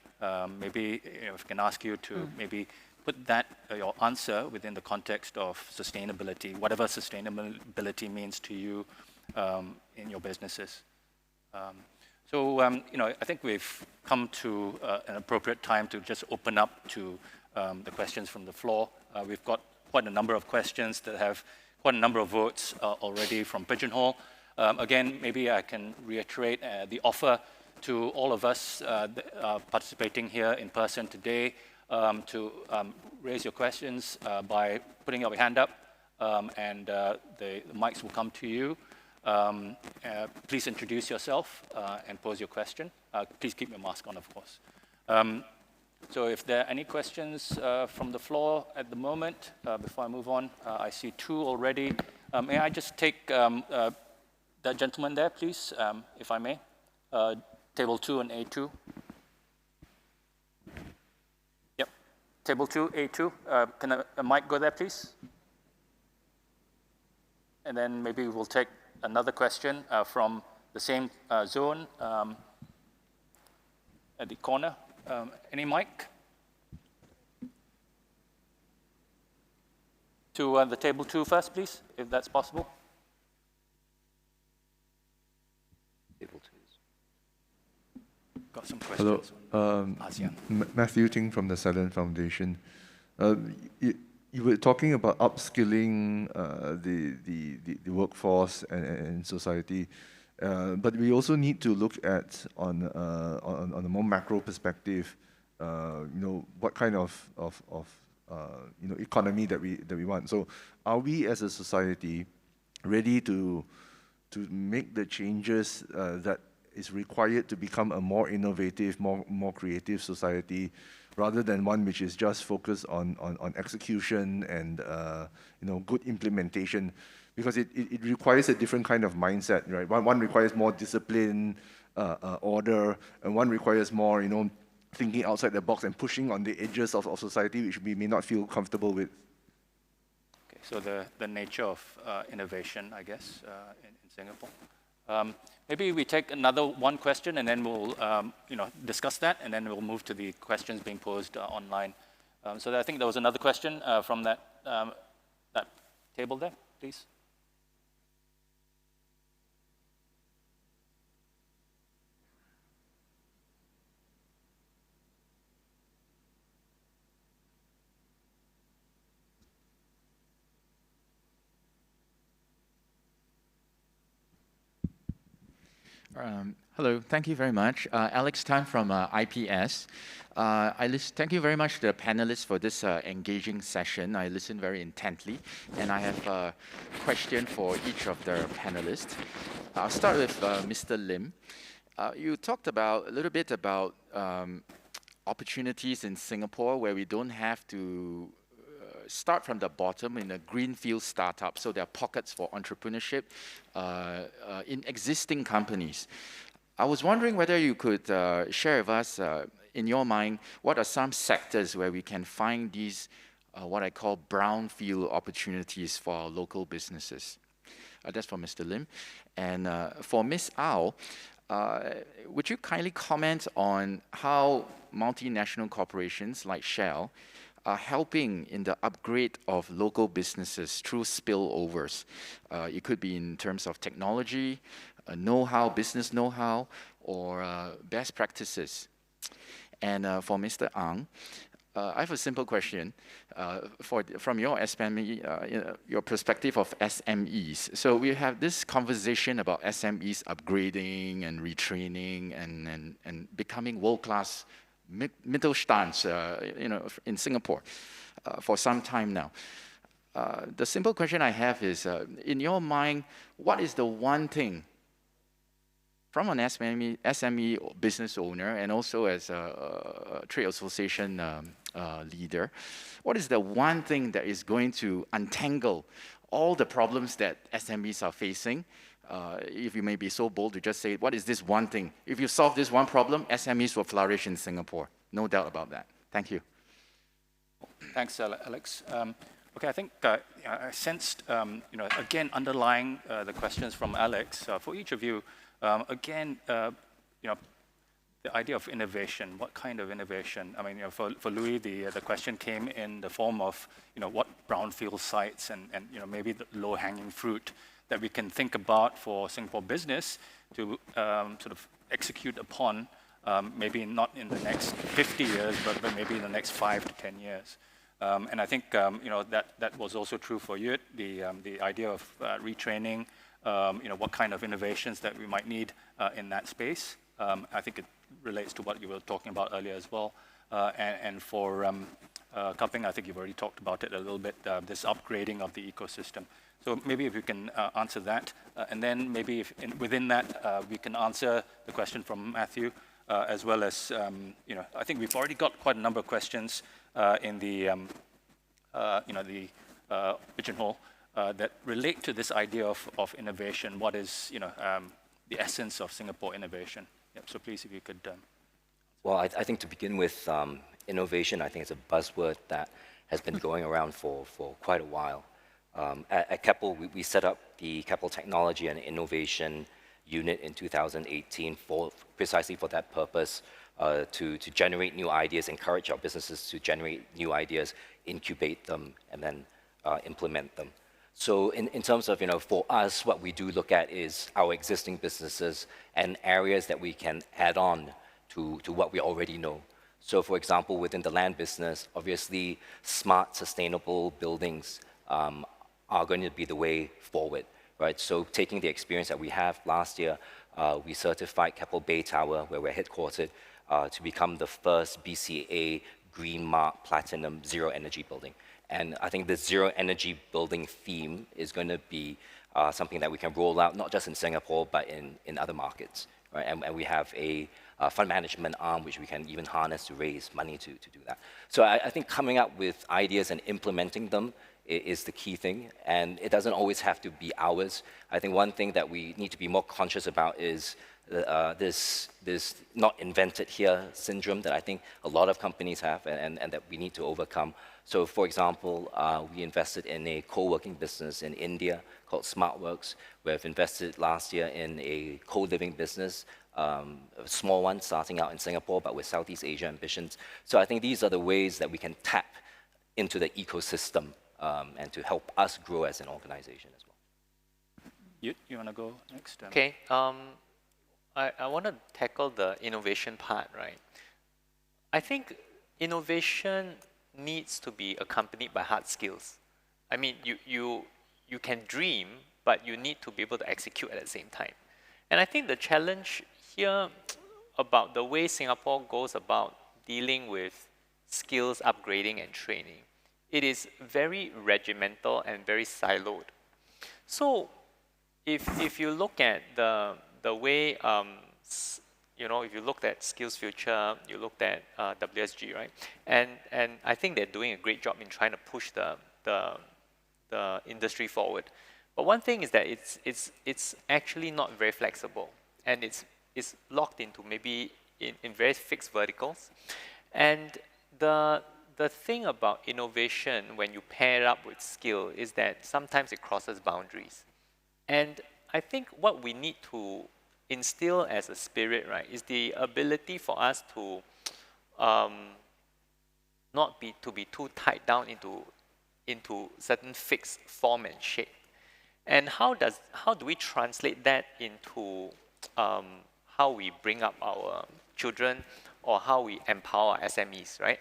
maybe if I can ask you to maybe put that your answer within the context of sustainability, whatever sustainability means to you in your businesses. So, I think we've come to an appropriate time to just open up to the questions from the floor. We've got quite a number of questions that have quite a number of votes already from Pigeonhole. Again, maybe I can reiterate the offer to all of us participating here in person today to raise your questions by putting your hand up, and the mics will come to you. Please introduce yourself and pose your question. Please keep your mask on, of course. So if there are any questions from the floor at the moment, before I move on, I see two already. May I just take that gentleman there, please, if I may? Table 2 and A2. Yep, table 2, A2. Can a mic go there, please? And then maybe we'll take another question from the same zone at the corner. Any mic? To the table 2 first, please, if that's possible. Table 2. Got some questions. Hello, ASEAN. Matthew Ting from the Silent Foundation. You were talking about upskilling the workforce and society, but we also need to look at on a more macro perspective. What kind of economy that we want. So, are we as a society ready to make the changes that is required to become a more innovative, more creative society, rather than one which is just focused on execution and good implementation, because it requires a different kind of mindset, right? One requires more discipline, order, and one requires more thinking outside the box and pushing on the edges of society, which we may not feel comfortable with. Okay, so the nature of innovation, I guess, in Singapore. Maybe we take another one question, and then we'll discuss that, and then we'll move to the questions being posed online. So I think there was another question from that table there, please. Hello, thank you very much. Alex Tan from IPS. Thank you very much to the panelists for this engaging session. I listened very intently, and I have a question for each of the panelists. I'll start with Mr. Lim. You talked a little bit about opportunities in Singapore where we don't have to start from the bottom in a greenfield startup, so there are pockets for entrepreneurship in existing companies. I was wondering whether you could share with us, in your mind, what are some sectors where we can find these, what I call brownfield opportunities for our local businesses? That's for Mr. Lim. And for Ms. Au, would you kindly comment on how multinational corporations like Shell are helping in the upgrade of local businesses through spillovers? It could be in terms of technology, know-how, business know-how, or best practices. And for Mr. Ang, I have a simple question from your SME, your perspective of SMEs. So we have this conversation about SMEs upgrading and retraining and becoming world-class Mittelstand, in Singapore for some time now. The simple question I have is, in your mind, what is the one thing from an SME business owner and also as a trade association leader, what is the one thing that is going to untangle all the problems that SMEs are facing? If you may be so bold to just say, what is this one thing? If you solve this one problem, SMEs will flourish in Singapore. No doubt about that. Thank you. Thanks, Alex. Okay, I think I sensed, again, underlying the questions from Alex, for each of you, again, the idea of innovation. What kind of innovation? I mean, for Louis, the question came in the form of, what brownfield sites and maybe the low-hanging fruit that we can think about for Singapore business to sort of execute upon, maybe not in the next 50 years, but maybe in the next 5 to 10 years. And I think that was also true for you, the idea of retraining, what kind of innovations that we might need in that space. I think it relates to what you were talking about earlier as well. And for Cupping, I think you've already talked about it a little bit, this upgrading of the ecosystem. So maybe if you can answer that, and then maybe if within that we can answer the question from Matthew, as well as, I think we've already got quite a number of questions in the, the pigeonhole that relate to this idea of innovation. What is, the essence of Singapore innovation? Yep, so please, if you could. Well, I think to begin with, innovation, I think it's a buzzword that has been going around for quite a while. At Keppel, we set up the Keppel Technology and Innovation Unit in 2018 precisely for that purpose, to generate new ideas, encourage our businesses to generate new ideas, incubate them, and then implement them. So in terms of, for us, what we do look at is our existing businesses and areas that we can add on to what we already know. So for example, within the land business, obviously smart, sustainable buildings are going to be the way forward, right? So taking the experience that we have last year, we certified Keppel Bay Tower, where we're headquartered, to become the first BCA Green Mark Platinum Zero Energy building. And I think the zero energy building theme is going to be something that we can roll out, not just in Singapore, but in other markets, right? And we have a fund management arm, which we can even harness to raise money to do that. So I think coming up with ideas and implementing them is the key thing, and it doesn't always have to be ours. I think one thing that we need to be more conscious about is this not invented here syndrome that I think a lot of companies have and that we need to overcome. So for example, we invested in a co-working business in India called SmartWorks. We've invested last year in a co-living business, a small one starting out in Singapore, but with Southeast Asia ambitions. So I think these are the ways that we can tap into the ecosystem and to help us grow as an organization as well. You want to go next? Okay. I want to tackle the innovation part, right? I think innovation needs to be accompanied by hard skills. I mean, you can dream, but you need to be able to execute at the same time. And I think the challenge here about the way Singapore goes about dealing with skills upgrading and training, it is very regimental and very siloed. So if you look at the way, if you looked at Skills Future, you looked at WSG, right? And I think they're doing a great job in trying to push the industry forward. But one thing is that it's actually not very flexible, and it's locked into maybe in very fixed verticals. And the thing about innovation when you pair it up with skill is that sometimes it crosses boundaries. And I think what we need to instill as a spirit, right, is the ability for us to not be too tied down into certain fixed form and shape. And how do we translate that into how we bring up our children or how we empower our SMEs, right?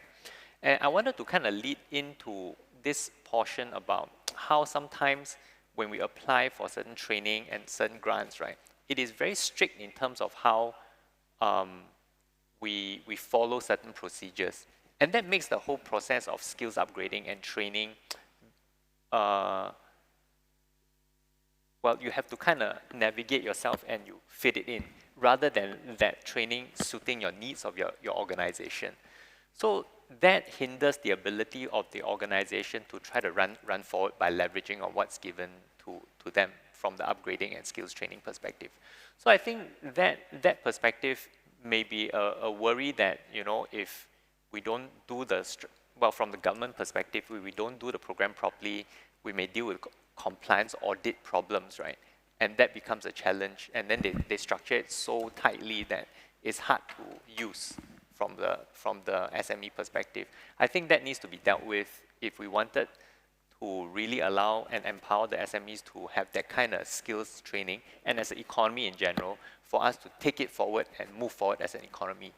And I wanted to kind of lead into this portion about how sometimes when we apply for certain training and certain grants, right, it is very strict in terms of how we follow certain procedures. And that makes the whole process of skills upgrading and training, well, you have to kind of navigate yourself and you fit it in, rather than that training suiting your needs of your organization. So that hinders the ability of the organization to try to run forward by leveraging on what's given to them from the upgrading and skills training perspective. So I think that perspective may be a worry that, if we don't do from the government perspective, if we don't do the program properly, we may deal with compliance audit problems, right? And that becomes a challenge. And then they structure it so tightly that it's hard to use from the SME perspective. I think that needs to be dealt with if we wanted to really allow and empower the SMEs to have that kind of skills training, and as an economy in general, for us to take it forward and move forward as an economy.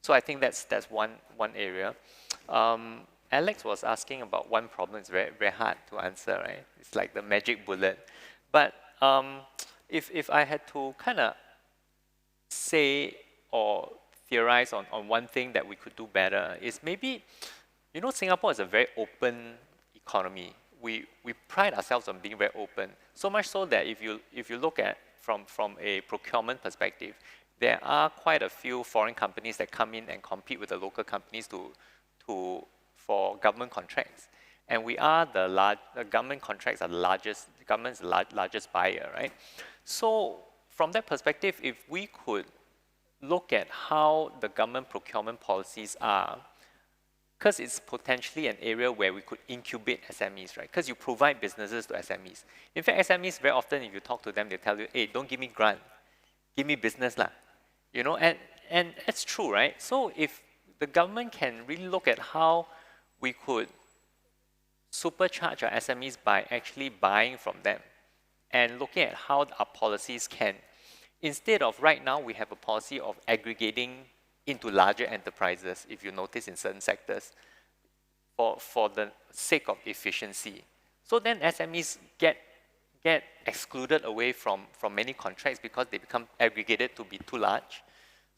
So I think that's one area. Alex was asking about one problem. It's very hard to answer, right? It's like the magic bullet. But if I had to kind of say or theorize on one thing that we could do better, is maybe, you know, Singapore is a very open economy. We pride ourselves on being very open. So much so that if you look at from a procurement perspective, there are quite a few foreign companies that come in and compete with the local companies for government contracts. And we are the government contracts are the largest, the government's the largest buyer, right? So from that perspective, if we could look at how the government procurement policies are, because it's potentially an area where we could incubate SMEs, right? Because you provide businesses to SMEs. In fact, SMEs, very often, if you talk to them, they tell you, hey, don't give me grant, give me business lah. You know, and it's true, right? So if the government can really look at how we could supercharge our SMEs by actually buying from them and looking at how our policies can, instead of right now, we have a policy of aggregating into larger enterprises, if you notice in certain sectors, for the sake of efficiency. So then SMEs get excluded away from many contracts because they become aggregated to be too large.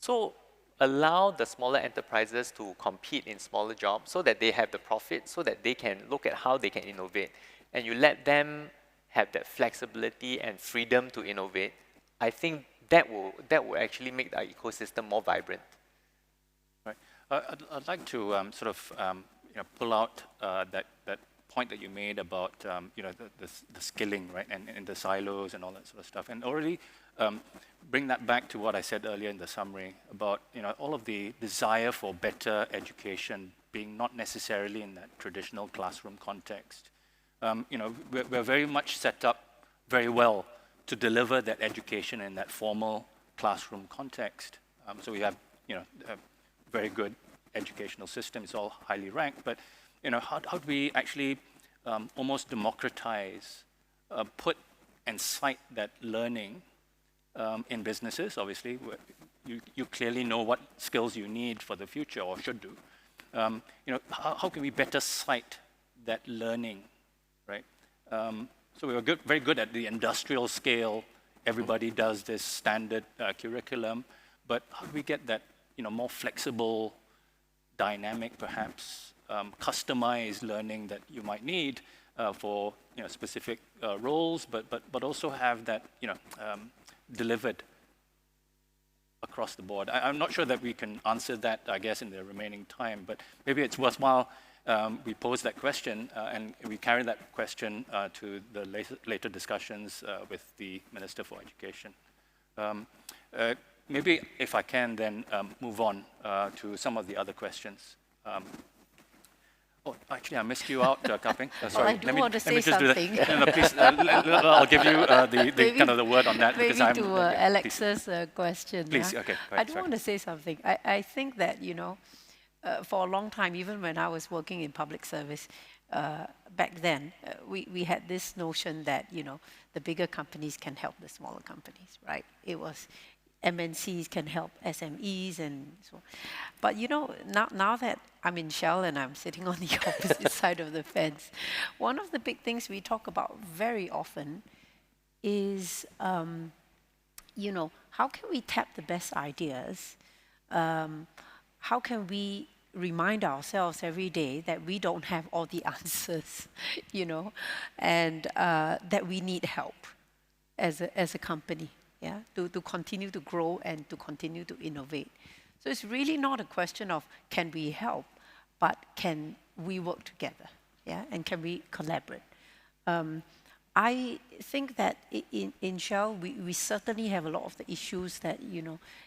So allow the smaller enterprises to compete in smaller jobs so that they have the profit, so that they can look at how they can innovate. And you let them have that flexibility and freedom to innovate. I think that will actually make the ecosystem more vibrant. Right. I'd like to sort of pull out that point that you made about the skilling, right, and the silos and all that sort of stuff, and already bring that back to what I said earlier in the summary about all of the desire for better education being not necessarily in that traditional classroom context. We're very much set up very well to deliver that education in that formal classroom context. So we have a very good educational system. It's all highly ranked, but how do we actually almost democratize, put and cite that learning in businesses? Obviously, you clearly know what skills you need for the future or should do. How can we better cite that learning, right? So we were very good at the industrial scale. Everybody does this standard curriculum, but how do we get that more flexible, dynamic, perhaps customized learning that you might need for specific roles, but also have that delivered across the board? I'm not sure that we can answer that, I guess, in the remaining time, but maybe it's worthwhile we pose that question and we carry that question to the later discussions with the Minister for Education. Maybe if I can then move on to some of the other questions. Oh, actually, I missed you out, Kaping. Sorry. I do want to say something. No, please, I'll give you the kind of the word on that. Maybe because I'm, to Alex's question. Please, okay. I do want to say something. I think that, for a long time, even when I was working in public service, back then, we had this notion that, the bigger companies can help the smaller companies, right? It was MNCs can help SMEs and so on. But, now that I'm in Shell and I'm sitting on the opposite side of the fence, one of the big things we talk about very often is, how can we tap the best ideas? How can we remind ourselves every day that we don't have all the answers, and that we need help as a company, to continue to grow and to continue to innovate. So it's really not a question of can we help, but can we work together, and can we collaborate? I think that in Shell, we certainly have a lot of the issues that,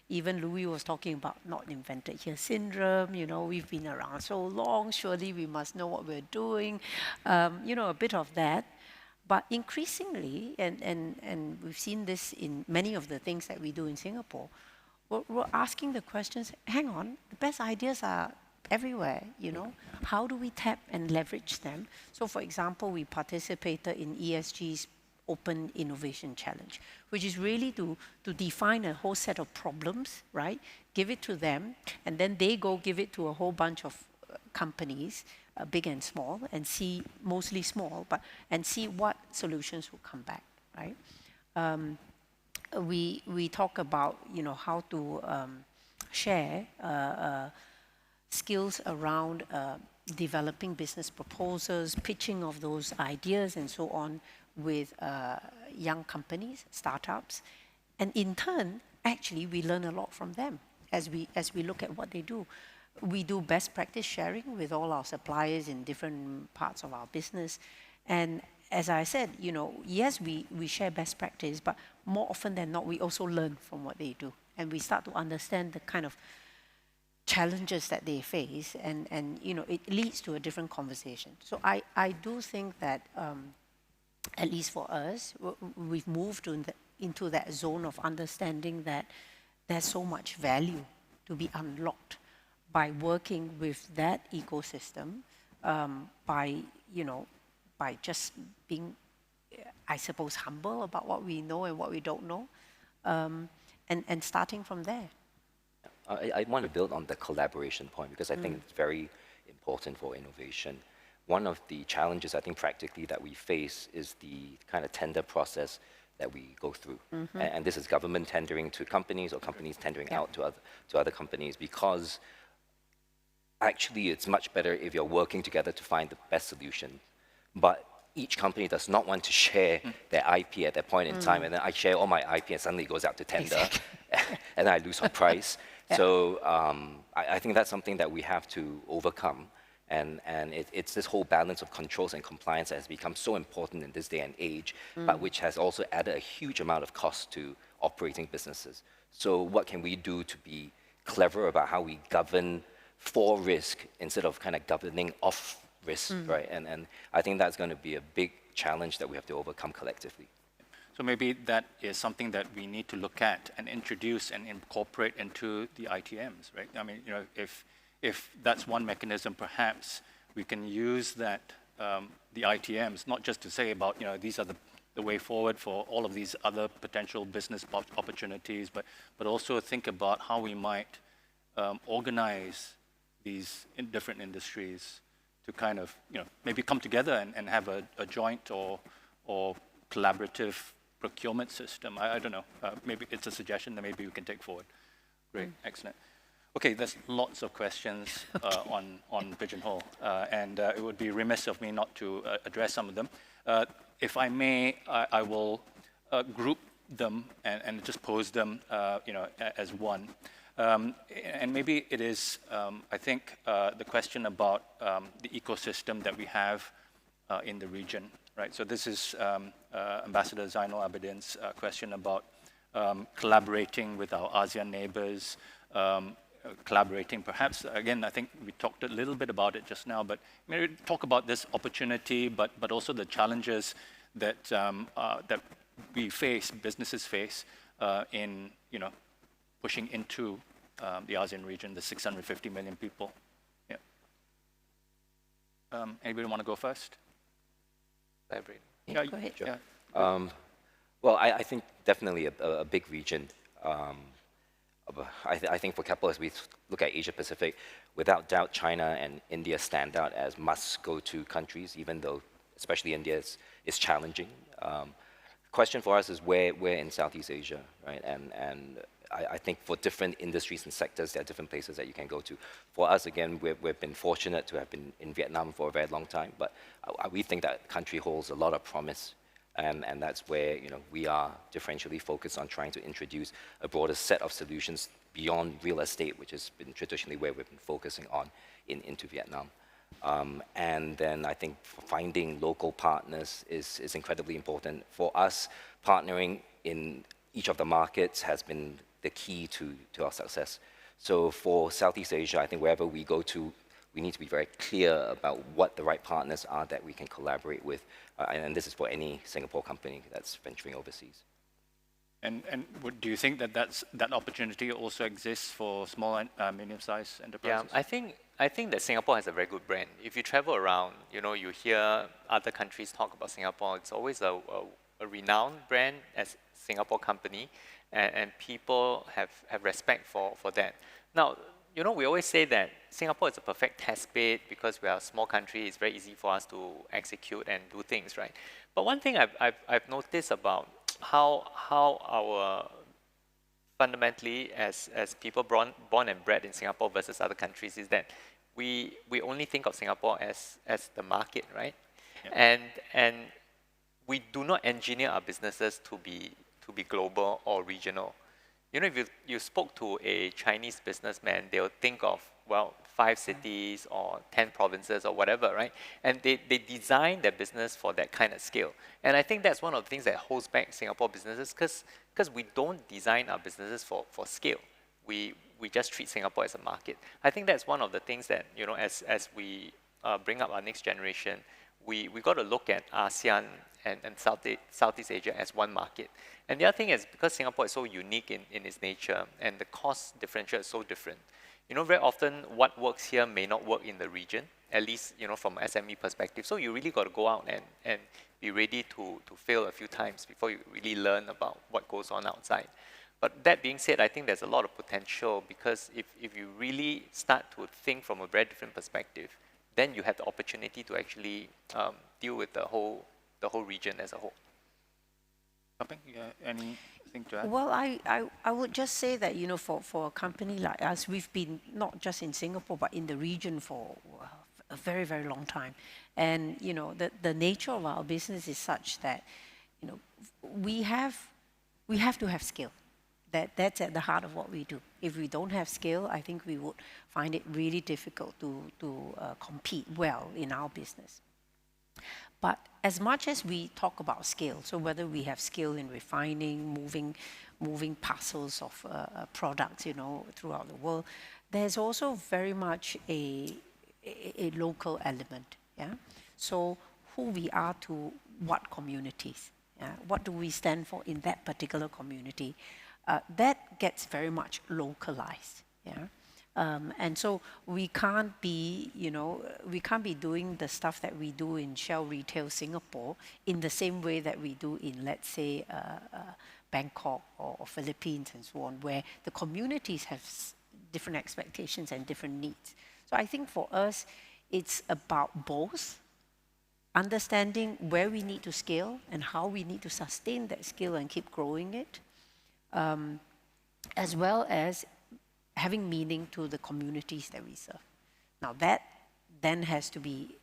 even Louis was talking about, not invented here syndrome, we've been around so long, surely we must know what we're doing, a bit of that. But increasingly, and we've seen this in many of the things that we do in Singapore, we're asking the questions, hang on, the best ideas are everywhere, you know. How do we tap and leverage them? So for example, we participated in ESG's Open Innovation Challenge, which is really to define a whole set of problems, right? Give it to them, and then they go give it to a whole bunch of companies, big and small, and see, mostly small, and see what solutions will come back, right? We talk about, you know, how to share skills around developing business proposals, pitching of those ideas and so on with young companies, startups. And in turn, actually, we learn a lot from them as we look at what they do. We do best practice sharing with all our suppliers in different parts of our business. And as I said, you know, yes, we share best practice, but more often than not, we also learn from what they do. And we start to understand the kind of challenges that they face, and you know, it leads to a different conversation. So I do think that, at least for us, we've moved into that zone of understanding that there's so much value to be unlocked by working with that ecosystem, by just being, I suppose, humble about what we know and what we don't know, and starting from there. I want to build on the collaboration point because I think it's very important for innovation. One of the challenges, I think, practically that we face is the kind of tender process that we go through. And this is government tendering to companies or companies tendering out to other companies, because actually it's much better if you're working together to find the best solution. But each company does not want to share their IP at that point in time, and then I share all my IP and suddenly it goes out to tender, and I lose on price. So I think that's something that we have to overcome. And it's this whole balance of controls and compliance that has become so important in this day and age, but which has also added a huge amount of cost to operating businesses. So what can we do to be clever about how we govern for risk instead of kind of governing off risk, right? And I think that's going to be a big challenge that we have to overcome collectively. So maybe that is something that we need to look at and introduce and incorporate into the ITMs, right? I mean, you know, if that's one mechanism, perhaps we can use that, the ITMs, not just to say about, you know, these are the way forward for all of these other potential business opportunities, but also think about how we might organize these different industries to kind of, you know, maybe come together and have a joint or collaborative procurement system. I don't know. Maybe it's a suggestion that maybe we can take forward. Great, excellent. Okay, there's lots of questions on Pigeonhole, and it would be remiss of me not to address some of them. If I may, I will group them and just pose them, you know, as one. And maybe it is, I think, the question about the ecosystem that we have in the region, right? So this is Ambassador Zainal Abidin's question about collaborating with our ASEAN neighbors, collaborating perhaps, again, I think we talked a little bit about it just now, but maybe talk about this opportunity, but also the challenges that, that we face, businesses face in, you know, pushing into the ASEAN region, the 650 million people. Yeah. Anybody want to go first? Yeah, go ahead. Sure. Yeah. Well, I think definitely a big region. I think for Keppel, as we look at Asia Pacific, without doubt, China and India stand out as must-go-to countries, even though, especially India, is challenging. Question for us is where in Southeast Asia, right? And I think for different industries and sectors, there are different places that you can go to. For us, again, we've been fortunate to have been in Vietnam for a very long time, but we think that country holds a lot of promise. And that's where, you know, we are differentially focused on trying to introduce a broader set of solutions beyond real estate, which has been traditionally where we've been focusing on into Vietnam. And then I think finding local partners is incredibly important. For us, partnering in each of the markets has been the key to our success. So for Southeast Asia, I think wherever we go to, we need to be very clear about what the right partners are that we can collaborate with. And this is for any Singapore company that's venturing overseas. And do you think that that opportunity also exists for small and medium-sized Yeah, enterprises? I think that Singapore has a very good brand. If you travel around, you hear other countries talk about Singapore. It's always a renowned brand as Singapore company, and people have respect for that. Now, we always say that Singapore is a perfect test bed because we are a small country. It's very easy for us to execute and do things, right? But one thing I've noticed about how our fundamentally as people born and bred in Singapore versus other countries is that we only think of Singapore as the market, right? Yeah. And we do not engineer our businesses to be global or regional. If you spoke to a Chinese businessman, they'll think of, well, 5 cities or 10 provinces or whatever, right? And they design their business for that kind of scale. And I think that's one of the things that holds back Singapore businesses because we don't design our businesses for scale. We just treat Singapore as a market. I think that's one of the things that, as we bring up our next generation, we got to look at ASEAN and Southeast Asia as one market. And the other thing is because Singapore is so unique in its nature and the cost differential is so different, very often what works here may not work in the region, at least, from an SME perspective. So you really got to go out and be ready to fail a few times before you really learn about what goes on outside. But that being said, I think there's a lot of potential because if you really start to think from a very different perspective, then you have the opportunity to actually deal with the whole region as a whole. Anything to add? Well, I would just say that, for a company like us, we've been not just in Singapore, but in the region for a very, very long time. And, the nature of our business is such that, we have to have skill. That's at the heart of what we do. If we don't have skill, I think we would find it really difficult to compete well in our business. But as much as we talk about skill, so whether we have skill in refining, moving parcels of products, throughout the world, there's also very much a local element. Yeah. So who we are to what communities? What do we stand for in that particular community? That gets very much localized. Yeah. And so we can't be, doing the stuff that we do in Shell Retail Singapore in the same way that we do in, let's say, Bangkok or Philippines and so on, where the communities have different expectations and different needs. So I think for us, it's about both understanding where we need to scale and how we need to sustain that skill and keep growing it, as well as having meaning to the communities that we serve. Now that then has to be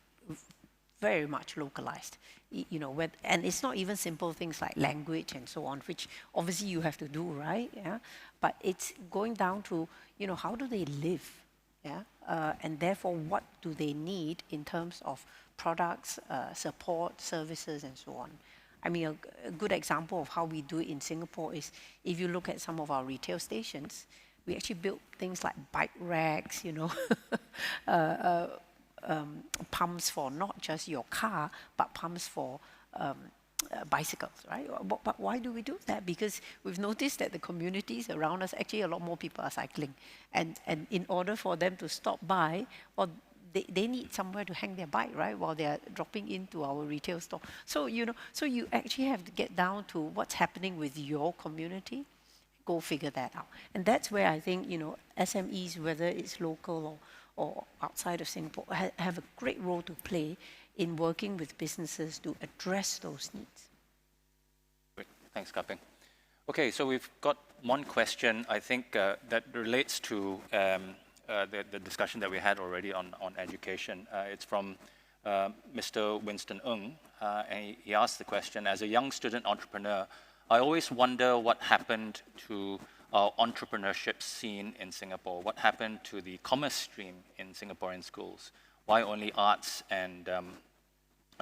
very much localized, and it's not even simple things like language and so on, which obviously you have to do, right? Yeah, but it's going down to, how do they live? Yeah, and therefore what do they need in terms of products, support, services, and so on. I mean, a good example of how we do it in Singapore is if you look at some of our retail stations, we actually built things like bike racks, pumps for not just your car, but pumps for bicycles, right? But why do we do that? Because we've noticed that the communities around us, actually a lot more people are cycling. And in order for them to stop by, well, they need somewhere to hang their bike, right, while they're dropping into our retail store. So, so you actually have to get down to what's happening with your community, go figure that out. And that's where I think, SMEs, whether it's local or outside of Singapore, have a great role to play in working with businesses to address those needs. Great. Thanks, Kaping. Okay, so we've got one question, I think, that relates to the discussion that we had already on education. It's from Mr. Winston Ng, and he asked the question, as a young student entrepreneur, I always wonder what happened to our entrepreneurship scene in Singapore. What happened to the commerce stream in Singaporean schools? Why only arts and,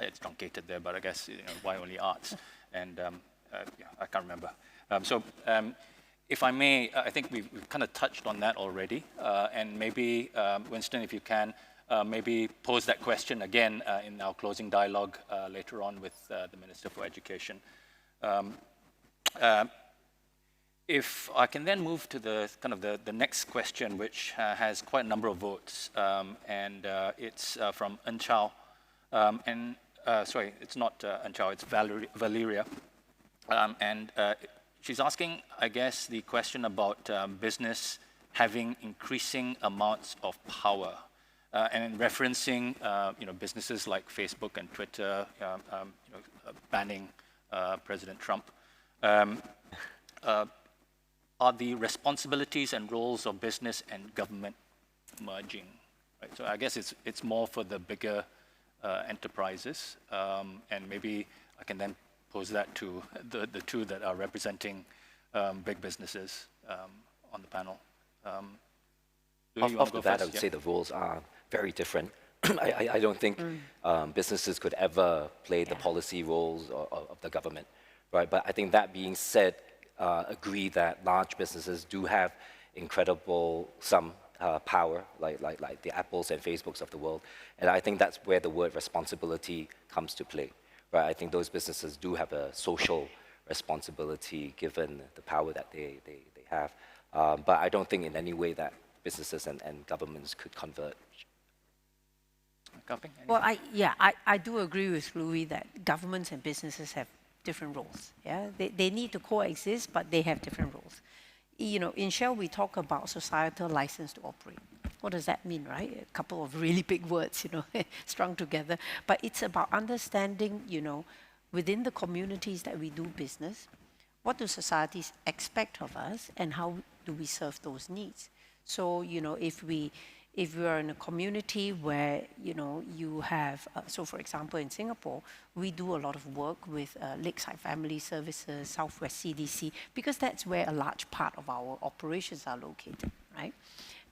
it's truncated there, but I guess, why only arts? And yeah, I can't remember. If I may, I think we've kind of touched on that already. And maybe, Winston, if you can, maybe pose that question again in our closing dialogue later on with the Minister for Education. If I can then move to the kind of the next question, which has quite a number of votes, and it's from Unchao, sorry, it's not Unchao, it's Valeria, and she's asking, I guess, the question about business having increasing amounts of power, and referencing, businesses like Facebook and Twitter, banning President Trump. Are the responsibilities and roles of business and government merging? Right? So I guess it's more for the bigger enterprises, and maybe I can then pose that to the two that are representing big businesses on the panel. Off the bat, I would say the roles are very different. I don't think businesses could ever play the policy roles of the government, right? But I think that being said, agree that large businesses do have incredible power, like the Apples and Facebooks of the world, and I think that's where the word responsibility comes to play, right? I think those businesses do have a social responsibility given the power that they have, but I don't think in any way that businesses and governments could converge. Well, I do agree with Louis that governments and businesses have different roles. Yeah, they need to coexist, but they have different roles. In Shell, we talk about societal license to operate. What does that mean, right? A couple of really big words, strung together. But it's about understanding, within the communities that we do business, what do societies expect of us, and how do we serve those needs? So, if we are in a community where, you have, so for example, in Singapore, we do a lot of work with Lakeside Family Services, Southwest CDC, because that's where a large part of our operations are located, right?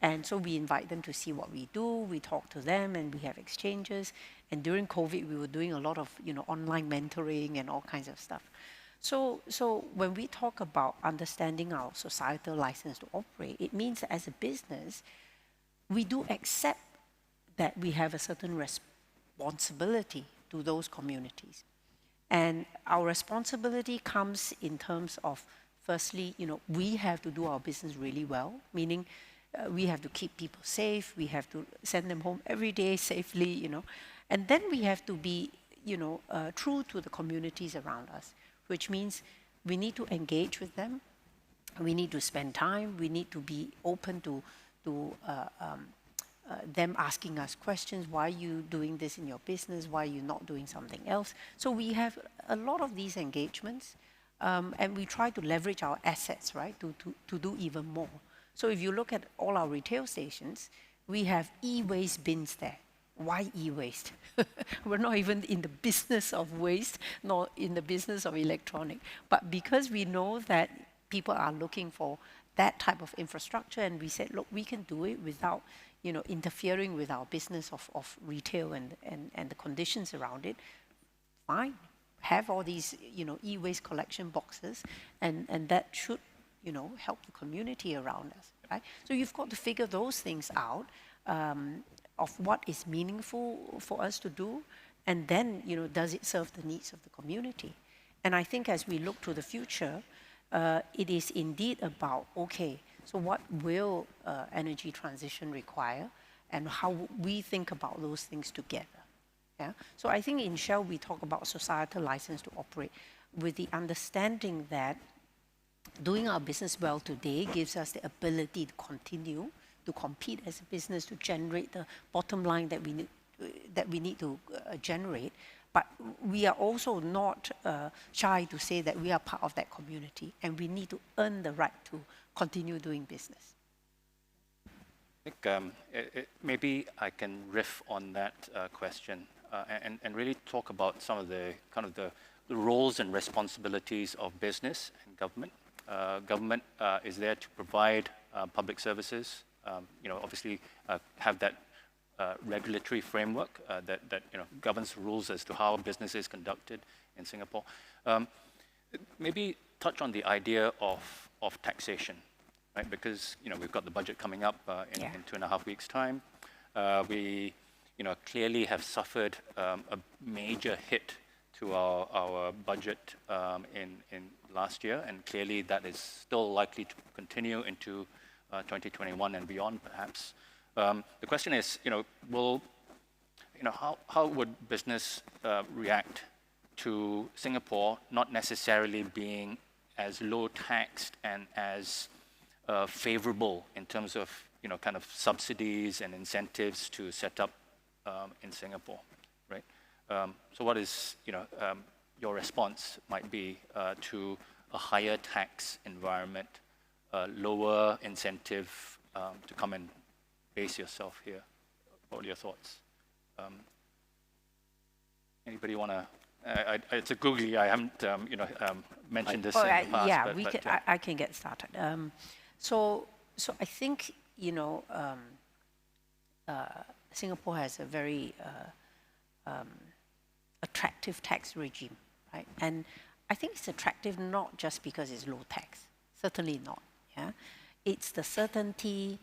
And so we invite them to see what we do, we talk to them, and we have exchanges. And during COVID, we were doing a lot of, online mentoring and all kinds of stuff. So when we talk about understanding our societal license to operate, it means that as a business, we do accept that we have a certain responsibility to those communities. And our responsibility comes in terms of, firstly, we have to do our business really well, meaning we have to keep people safe, we have to send them home every day safely, and then we have to be, true to the communities around us, which means we need to engage with them, we need to spend time, we need to be open to them asking us questions. Why are you doing this in your business? Why are you not doing something else? So we have a lot of these engagements, and we try to leverage our assets, right, to do even more. So if you look at all our retail stations, we have e-waste bins there. Why e-waste? We're not even in the business of waste, nor in the business of electronic. But because we know that people are looking for that type of infrastructure, and we said, look, we can do it without, interfering with our business of retail and the conditions around it. Fine, have all these, e-waste collection boxes, and that should, help the community around us, right? So you've got to figure those things out, of what is meaningful for us to do, and then, does it serve the needs of the community? And I think as we look to the future, it is indeed about, okay, so what will energy transition require, and how we think about those things together. Yeah? So I think in Shell, we talk about societal license to operate with the understanding that doing our business well today gives us the ability to continue to compete as a business, to generate the bottom line that we need to generate. But we are also not shy to say that we are part of that community, and we need to earn the right to continue doing business. I think maybe I can riff on that question and really talk about some of the kind of the roles and responsibilities of business and government. Government is there to provide public services. Obviously have that regulatory framework that governs rules as to how business is conducted in Singapore. Maybe touch on the idea of taxation, right? Because we've got the budget coming up in 2.5 weeks' time. We clearly have suffered a major hit to our budget in last year, and clearly that is still likely to continue into 2021 and beyond, perhaps. The question is, how would business react to Singapore not necessarily being as low taxed and as favorable in terms of kind of subsidies and incentives to set up in Singapore, right? So what is your response might be to a higher tax environment, lower incentive to come and base yourself here? What are your thoughts? Anybody want to? It's a googly. I haven't mentioned this in the past. Yeah, but, I can get started. So I think Singapore has a very attractive tax regime, right? And I think it's attractive not just because it's low tax. Certainly not. Yeah, it's the certainty,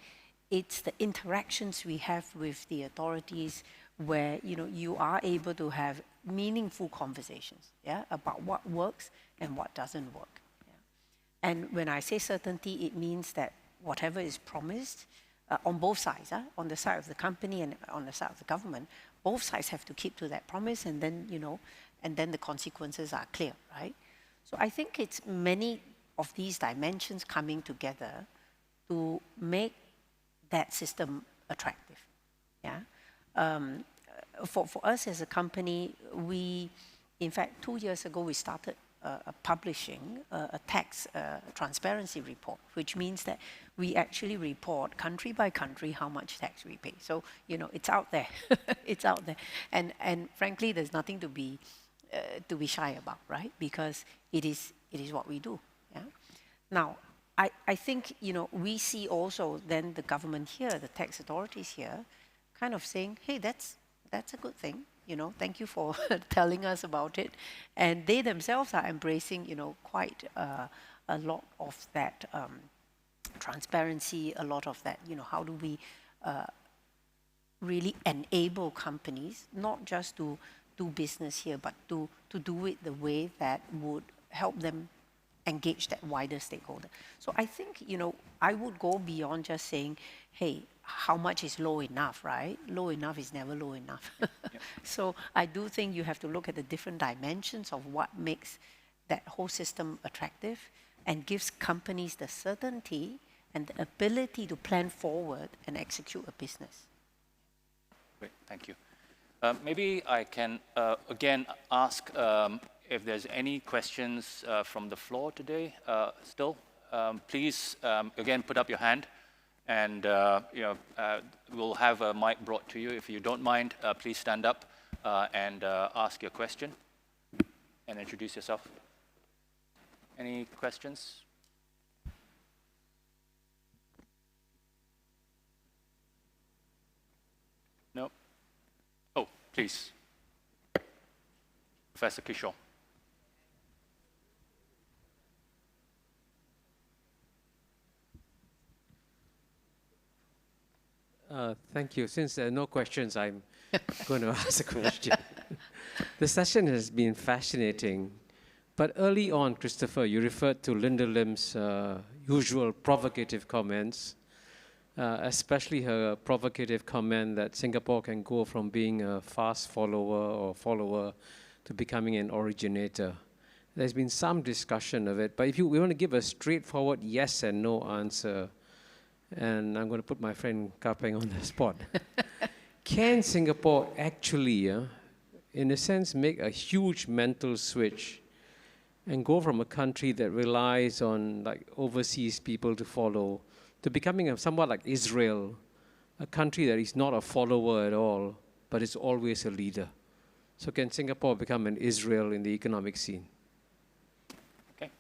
it's the interactions we have with the authorities, where you are able to have meaningful conversations, yeah, about what works and what doesn't work. Yeah? And when I say certainty, it means that whatever is promised on both sides, on the side of the company and on the side of the government, both sides have to keep to that promise, and then and then the consequences are clear, right? So I think it's many of these dimensions coming together to make that system attractive. Yeah. For us as a company, in fact, 2 years ago, we started publishing a tax transparency report, which means that we actually report country by country how much tax we pay. So, it's out there. It's out there. And frankly, there's nothing to be shy about, right? Because it is what we do. Yeah. Now, I think, we see also then the government here, the tax authorities here, kind of saying, hey, that's a good thing. Thank you for telling us about it. And they themselves are embracing, quite a lot of that transparency, a lot of that, how do we really enable companies, not just to do business here, but to do it the way that would help them engage that wider stakeholder. So I think, I would go beyond just saying, hey, how much is low enough, right? Low enough is never low enough. So I do think you have to look at the different dimensions of what makes that whole system attractive and gives companies the certainty and the ability to plan forward and execute a business. Great, thank you. Maybe I can again ask if there's any questions from the floor today still. Please, again, put up your hand, and we'll have a mic brought to you. If you don't mind, please stand up and ask your question and introduce yourself. Any questions? No? Oh, please. Professor Kishore. Thank you. Since there are no questions, I'm going to ask a question. The session has been fascinating, but early on, Christopher, you referred to Linda Lim's usual provocative comments, especially her provocative comment that Singapore can go from being a fast follower to becoming an originator. There's been some discussion of it, but if we want to give a straightforward yes and no answer, and I'm going to put my friend Kapeng on the spot. Can Singapore actually, in a sense, make a huge mental switch and go from a country that relies on overseas people to follow to becoming somewhat like Israel, a country that is not a follower at all, but is always a leader? So can Singapore become an Israel in the economic scene? Okay.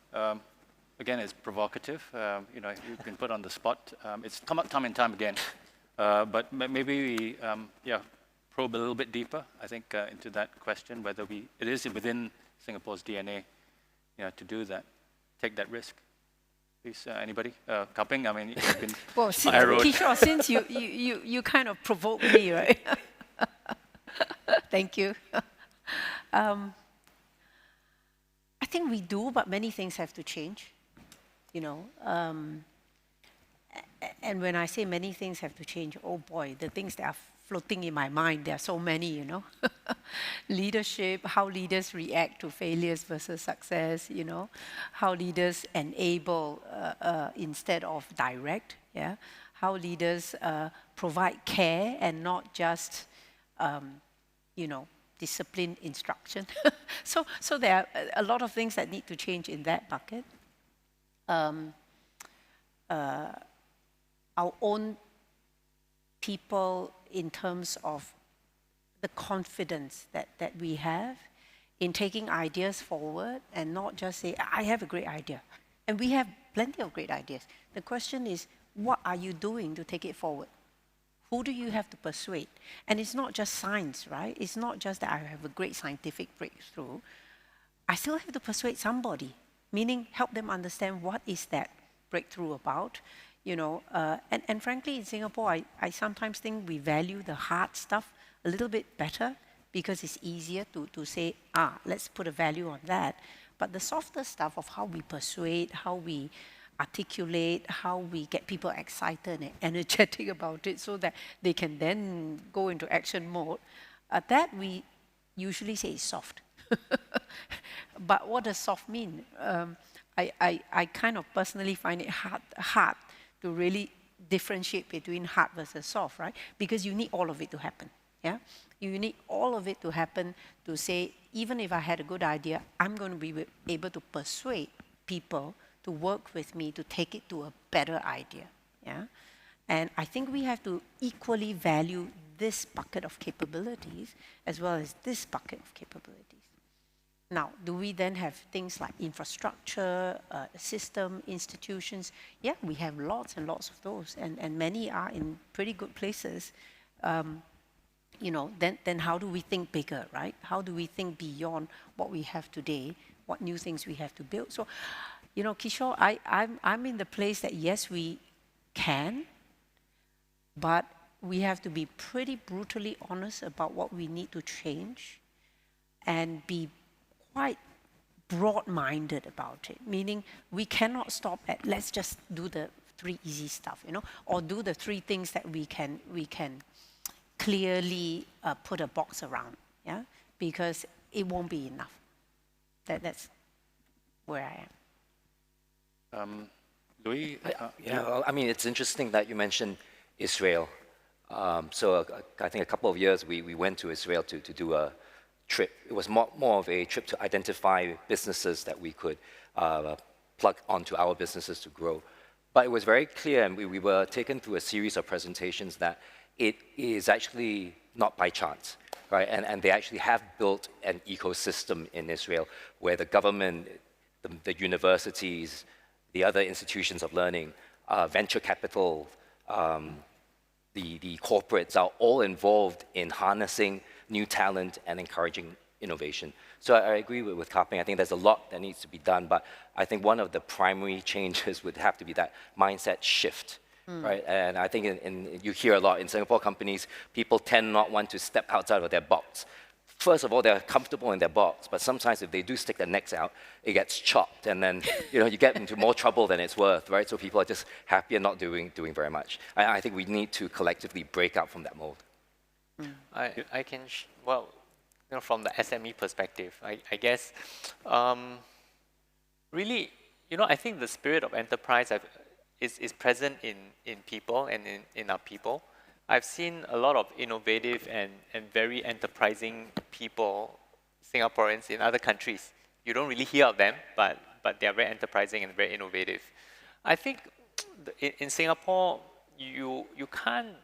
Again, it's provocative. You've been put on the spot. It's come up time and time again. But maybe we probe a little bit deeper, I think, into that question, whether it is within Singapore's DNA to do that, take that risk. Please, anybody? Kapeng, I mean, you've been well, Kishore, since you kind of provoked me, right? Thank you. think we do, but many things have to change, you know. And when I say many things have to change, oh boy, the things that are floating in my mind, there are so many, you know. Leadership, how leaders react to failures versus success, you know. How leaders enable instead of direct, yeah. How leaders provide care and not just, you know, discipline instruction. So there are a lot of things that need to change in that bucket. Our own people in terms of the confidence that we have in taking ideas forward and not just say, I have a great idea. And we have plenty of great ideas. The question is, what are you doing to take it forward? Who do you have to persuade? And it's not just science, right? It's not just that I have a great scientific breakthrough. I still have to persuade somebody, meaning help them understand what is that breakthrough about. You know, and frankly, in Singapore, I sometimes think we value the hard stuff a little bit better because it's easier to say, let's put a value on that. But the softer stuff of how we persuade, how we articulate, how we get people excited and energetic about it so that they can then go into action mode, that we usually say is soft. But what does soft mean? I kind of personally find it hard to really differentiate between hard versus soft, right? Because you need all of it to happen, yeah? You need all of it to happen to say, even if I had a good idea, I'm going to be able to persuade people to work with me to take it to a better idea, yeah? And I think we have to equally value this bucket of capabilities as well as this bucket of capabilities. Now, do we then have things like infrastructure, system, institutions? Yeah, we have lots and lots of those, and many are in pretty good places. You know, then how do we think bigger, right? How do we think beyond what we have today? What new things we have to build? So, you know, Kishore, I'm in the place that yes, we can, but we have to be pretty brutally honest about what we need to change and be quite broad-minded about it, meaning we cannot stop at let's just do the 3 easy stuff, you know, or do the 3 things that we can clearly put a box around, yeah, because it won't be enough. That's where I am. Louis? Well, I mean, it's interesting that you mentioned Israel. So I think a couple of years we went to Israel to do a trip. It was more of a trip to identify businesses that we could plug onto our businesses to grow. But it was very clear, and we were taken through a series of presentations that it is actually not by chance, right? And they actually have built an ecosystem in Israel where the government, the universities, the other institutions of learning, venture capital, the corporates are all involved in harnessing new talent and encouraging innovation. So I agree with Kpi. I think there's a lot that needs to be done, but I think one of the primary changes would have to be that mindset shift, right? And I think you hear a lot in Singapore companies, people tend not want to step outside of their box. First of all, they're comfortable in their box, but sometimes if they do stick their necks out, it gets chopped, and then you get into more trouble than it's worth, right? So people are just happy and not doing very much. I think we need to collectively break out from that mold. I can, well, from the SME perspective, I guess, really, I think the spirit of enterprise is present in people and in our people. I've seen a lot of innovative and very enterprising people, Singaporeans in other countries. You don't really hear of them, but they are very enterprising and very innovative. I think in Singapore, you can't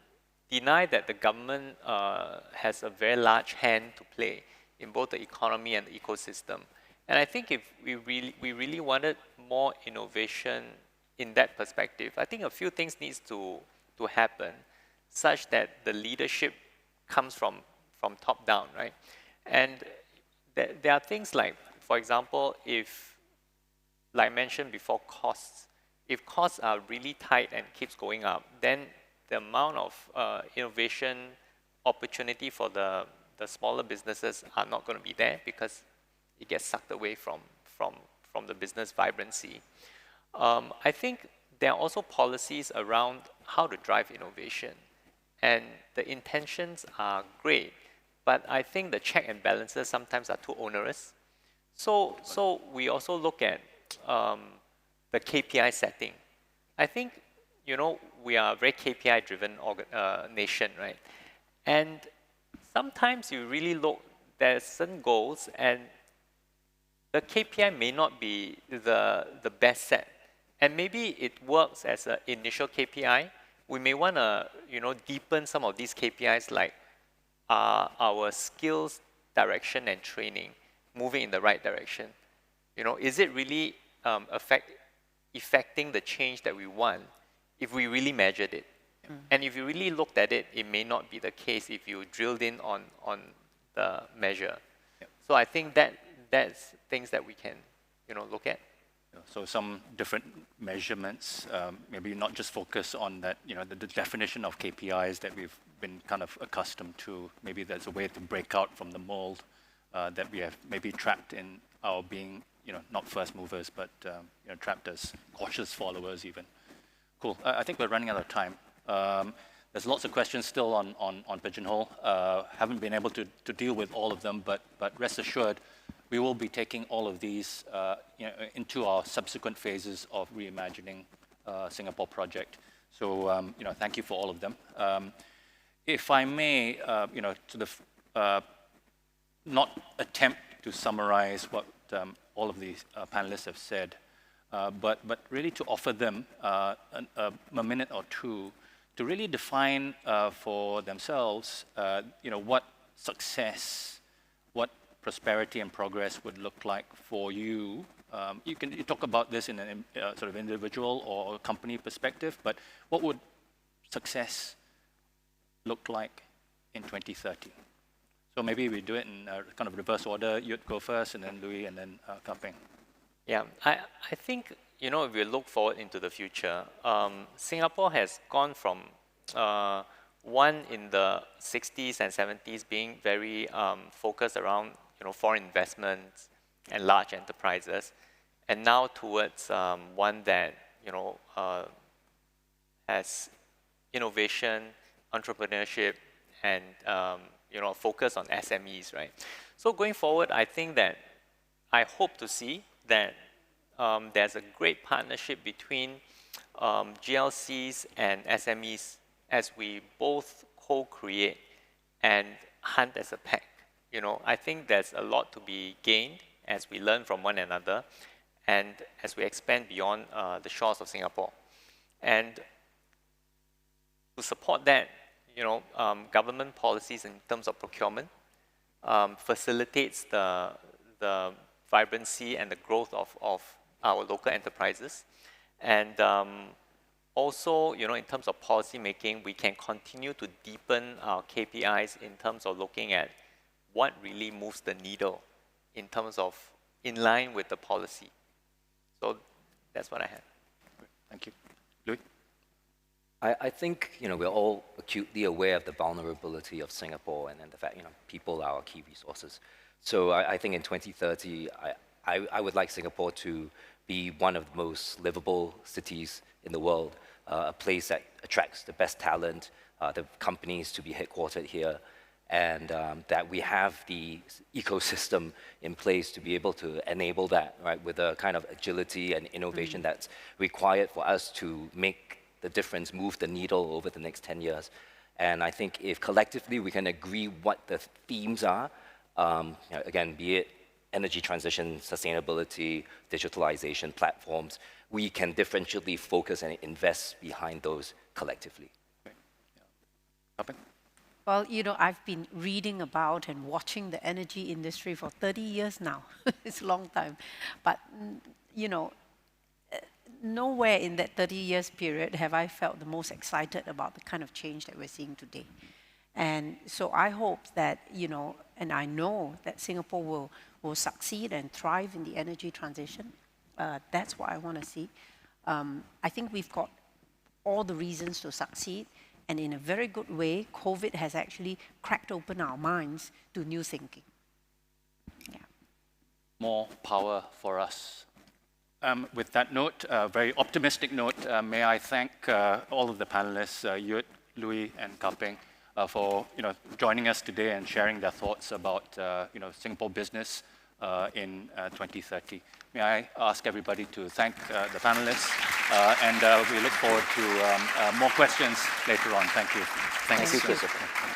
deny that the government has a very large hand to play in both the economy and the ecosystem. And I think if we really wanted more innovation in that perspective, I think a few things needs to happen such that the leadership comes from top down, right? And there are things like, for example, if, like I mentioned before, costs. If costs are really tight and keeps going up, then the amount of innovation opportunity for the smaller businesses are not going to be there because it gets sucked away from from the business vibrancy. I think there are also policies around how to drive innovation. And the intentions are great, but I think the check and balances sometimes are too onerous. So we also look at the KPI setting. I think, we are a very KPI-driven nation, right? And sometimes you really look, there's certain goals, and the KPI may not be the best set. And maybe it works as an initial KPI. We may want to, deepen some of these KPIs, like our skills, direction, and training, moving in the right direction. Is it really affecting the change that we want if we really measured it? And if you really looked at it, it may not be the case if you drilled in on the measure. So I think that's things that we can, look at. So some different measurements, maybe not just focus on that, the definition of KPIs that we've been kind of accustomed to. Maybe there's a way to break out from the mold that we have maybe trapped in our being, not first movers, but trapped as cautious followers even. Cool. I think we're running out of time. There's lots of questions still on Pigeonhole. Haven't been able to deal with all of them, but rest assured, we will be taking all of these into our subsequent phases of reimagining Singapore project. So thank you for all of them. If I may, not attempt to summarize what all of these panelists have said, but really to offer them a minute or two to really define for themselves, what success, what prosperity and progress would look like for you. You talk about this in a sort of individual or company perspective, but what would success look like in 2030? So maybe we do it in kind of reverse order. You'd go first, and then Louis, and then Kapeng. Yeah, I think, if we look forward into the future, Singapore has gone from one in the 60s and 70s being very focused around foreign investments and large enterprises, and now towards one that has innovation, entrepreneurship, and focus on SMEs, right? So going forward, I think that I hope to see that there's a great partnership between GLCs and SMEs as we both co-create and hunt as a pack. I think there's a lot to be gained as we learn from one another and as we expand beyond the shores of Singapore. And to support that, government policies in terms of procurement facilitates the vibrancy and the growth of our local enterprises. And also, in terms of policy making, we can continue to deepen our KPIs in terms of looking at what really moves the needle in terms of in line with the policy. So that's what I had. Thank you. Louis? I think we're all acutely aware of the vulnerability of Singapore and the fact people are our key resources. So I think in 2030, I would like Singapore to be one of the most livable cities in the world, a place that attracts the best talent, the companies to be headquartered here, and that we have the ecosystem in place to be able to enable that, right, with the kind of agility and innovation that's required for us to make the difference, move the needle over the next 10 years. And I think if collectively we can agree what the themes are, again, be it energy transition, sustainability, digitalization, platforms, we can differentially focus and invest behind those collectively. Kapeng? Well, I've been reading about and watching the energy industry for 30 years now. It's a long time. But, nowhere in that 30 years period have I felt the most excited about the kind of change that we're seeing today. And so I hope that, and I know that Singapore will succeed and thrive in the energy transition. That's what I want to see. I think we've got all the reasons to succeed. And in a very good way, COVID has actually cracked open our minds to new thinking. Yeah. more power for us. With that note, a very optimistic note, may I thank all of the panelists, Yut, Louis, and Kaping, for joining us today and sharing their thoughts about Singapore business in 2030. May I ask everybody to thank the panelists, and we look forward to more questions later on. Thank you. Thank you, Christopher.